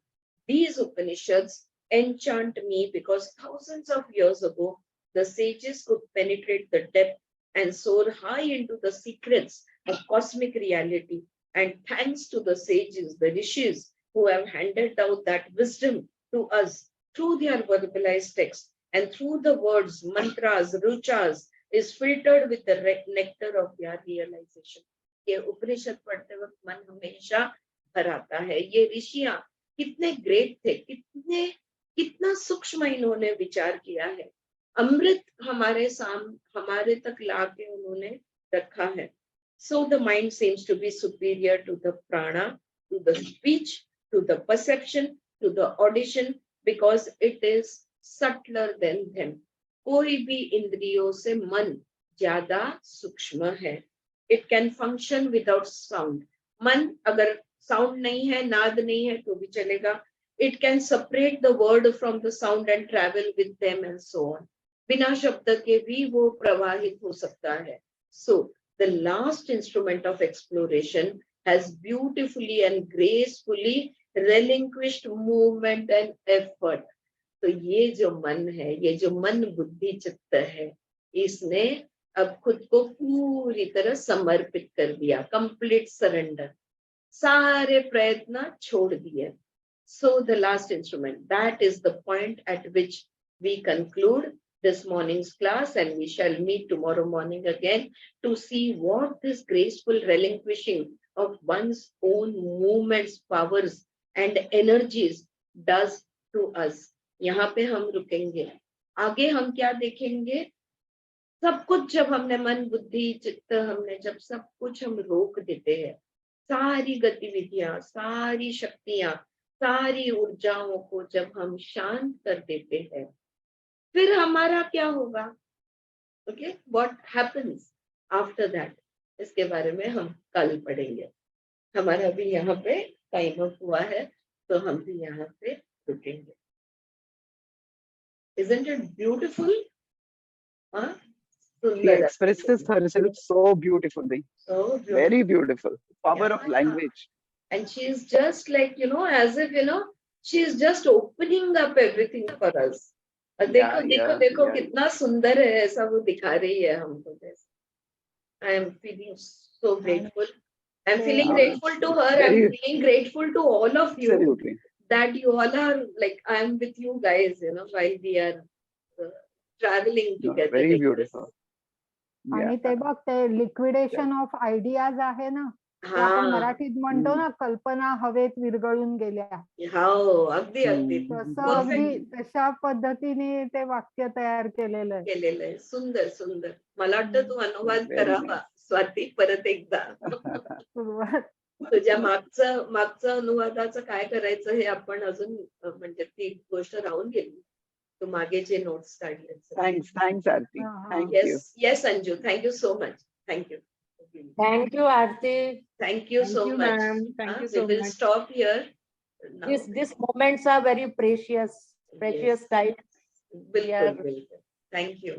These Upanishads enchant me because thousands of years ago the sages could penetrate the depth and soar high into the secrets of cosmic reality. And thanks to the sages, the rishis, who have handed down that wisdom to us through their verbalized text and through the words, mantras, ruchas, is filtered with the nectar of their realization. ये उपनिषद पढ़ते वक्त मन हमेशा भर आता है. ये ऋषियां कितने ग्रेट थे, कितना सूक्ष्म इन्होंने विचार किया है. अमृत हमारे तक लाके उन्होंने रखा है. So the mind seems to be superior to the prana, to the speech, to the perception, to the audition, because it is subtler than them. कोई भी इंद्रियों से मन ज्यादा सूक्ष्म है. It can function without sound. मन अगर sound नहीं है, नाद नहीं है तो भी चलेगा. It can separate the word from the sound and travel with them and so on. बिना शब्द के भी वो प्रवाहित हो सकता है. So the last instrument of exploration has beautifully and gracefully relinquished movement and effort. तो ये जो मन है, ये जो मन बुद्धि चित्त है, इसने अब खुद को पूरी तरह समर्पित कर दिया, कंप्लीट सरेंडर, सारे प्रयत्न छोड़ दिए. So the last instrument, that is the point at which we conclude this morning's class, and we shall meet tomorrow morning again to see what this graceful relinquishing of one's own movements, powers and energies does to us. यहाँ पे हम रुकेंगे. आगे हम क्या देखेंगे? सब कुछ जब हमने मन बुद्धि चित्त हमने जब सब कुछ हम रोक देते हैं, सारी गतिविधियां, सारी शक्तियां, सारी ऊर्जाओं को जब हम शांत कर देते हैं, फिर हमारा क्या होगा? Okay, what happens after that, इसके बारे में हम कल पढ़ेंगे. हमारा भी यहाँ पे टाइम अप हुआ है, तो हम भी यहाँ पे रुकेंगे. Isn't it beautiful? हाँ, She सुंदर, expresses herself so beautifully. so beautiful. Very beautiful. Power of Yeah. language. And she is just like, as if, she is just opening up everything for us. देखो Yeah, देखो yeah, देखो yeah. कितना सुंदर है, ऐसा वो दिखा रही है हमको. I am feeling so grateful. I am feeling Yeah. grateful to her. I am Very- feeling grateful to all of you, Absolutely. that you all are like, I am with you guys, while we are traveling No, together. very like this. beautiful. आणि Yeah. ते बघ ते लिक्विडेशन ऑफ आयडियाज आहे ना, ते आपण हा, मराठीत म्हणतो ना, कल्पना हवेत विरघळून गेल्या. हो, अगदी अगदी तसं Perfect. अगदी तशा पद्धतीने ते वाक्य तयार केलेलं आहे. केलेलं आहे. सुंदर सुंदर. मला वाटतं तू अनुवाद Very करावा स्वाती परत एकदा. सुरुवात तुझ्या मागचं अनुवादाचं काय करायचं हे आपण अजून म्हणजे ती गोष्ट राहून गेली. तू मागे जे नोट्स काढले. Thanks, Aarti. Uh-huh. Thank you. Yes, Anju. Thank you so much. Thank you. Thank you, Aarti. Thank you Thank so you, much. ma'am. Thank you We so will much. stop here now. These moments are very precious Yes. time. बिल्कुल are- बिल्कुल. Thank you.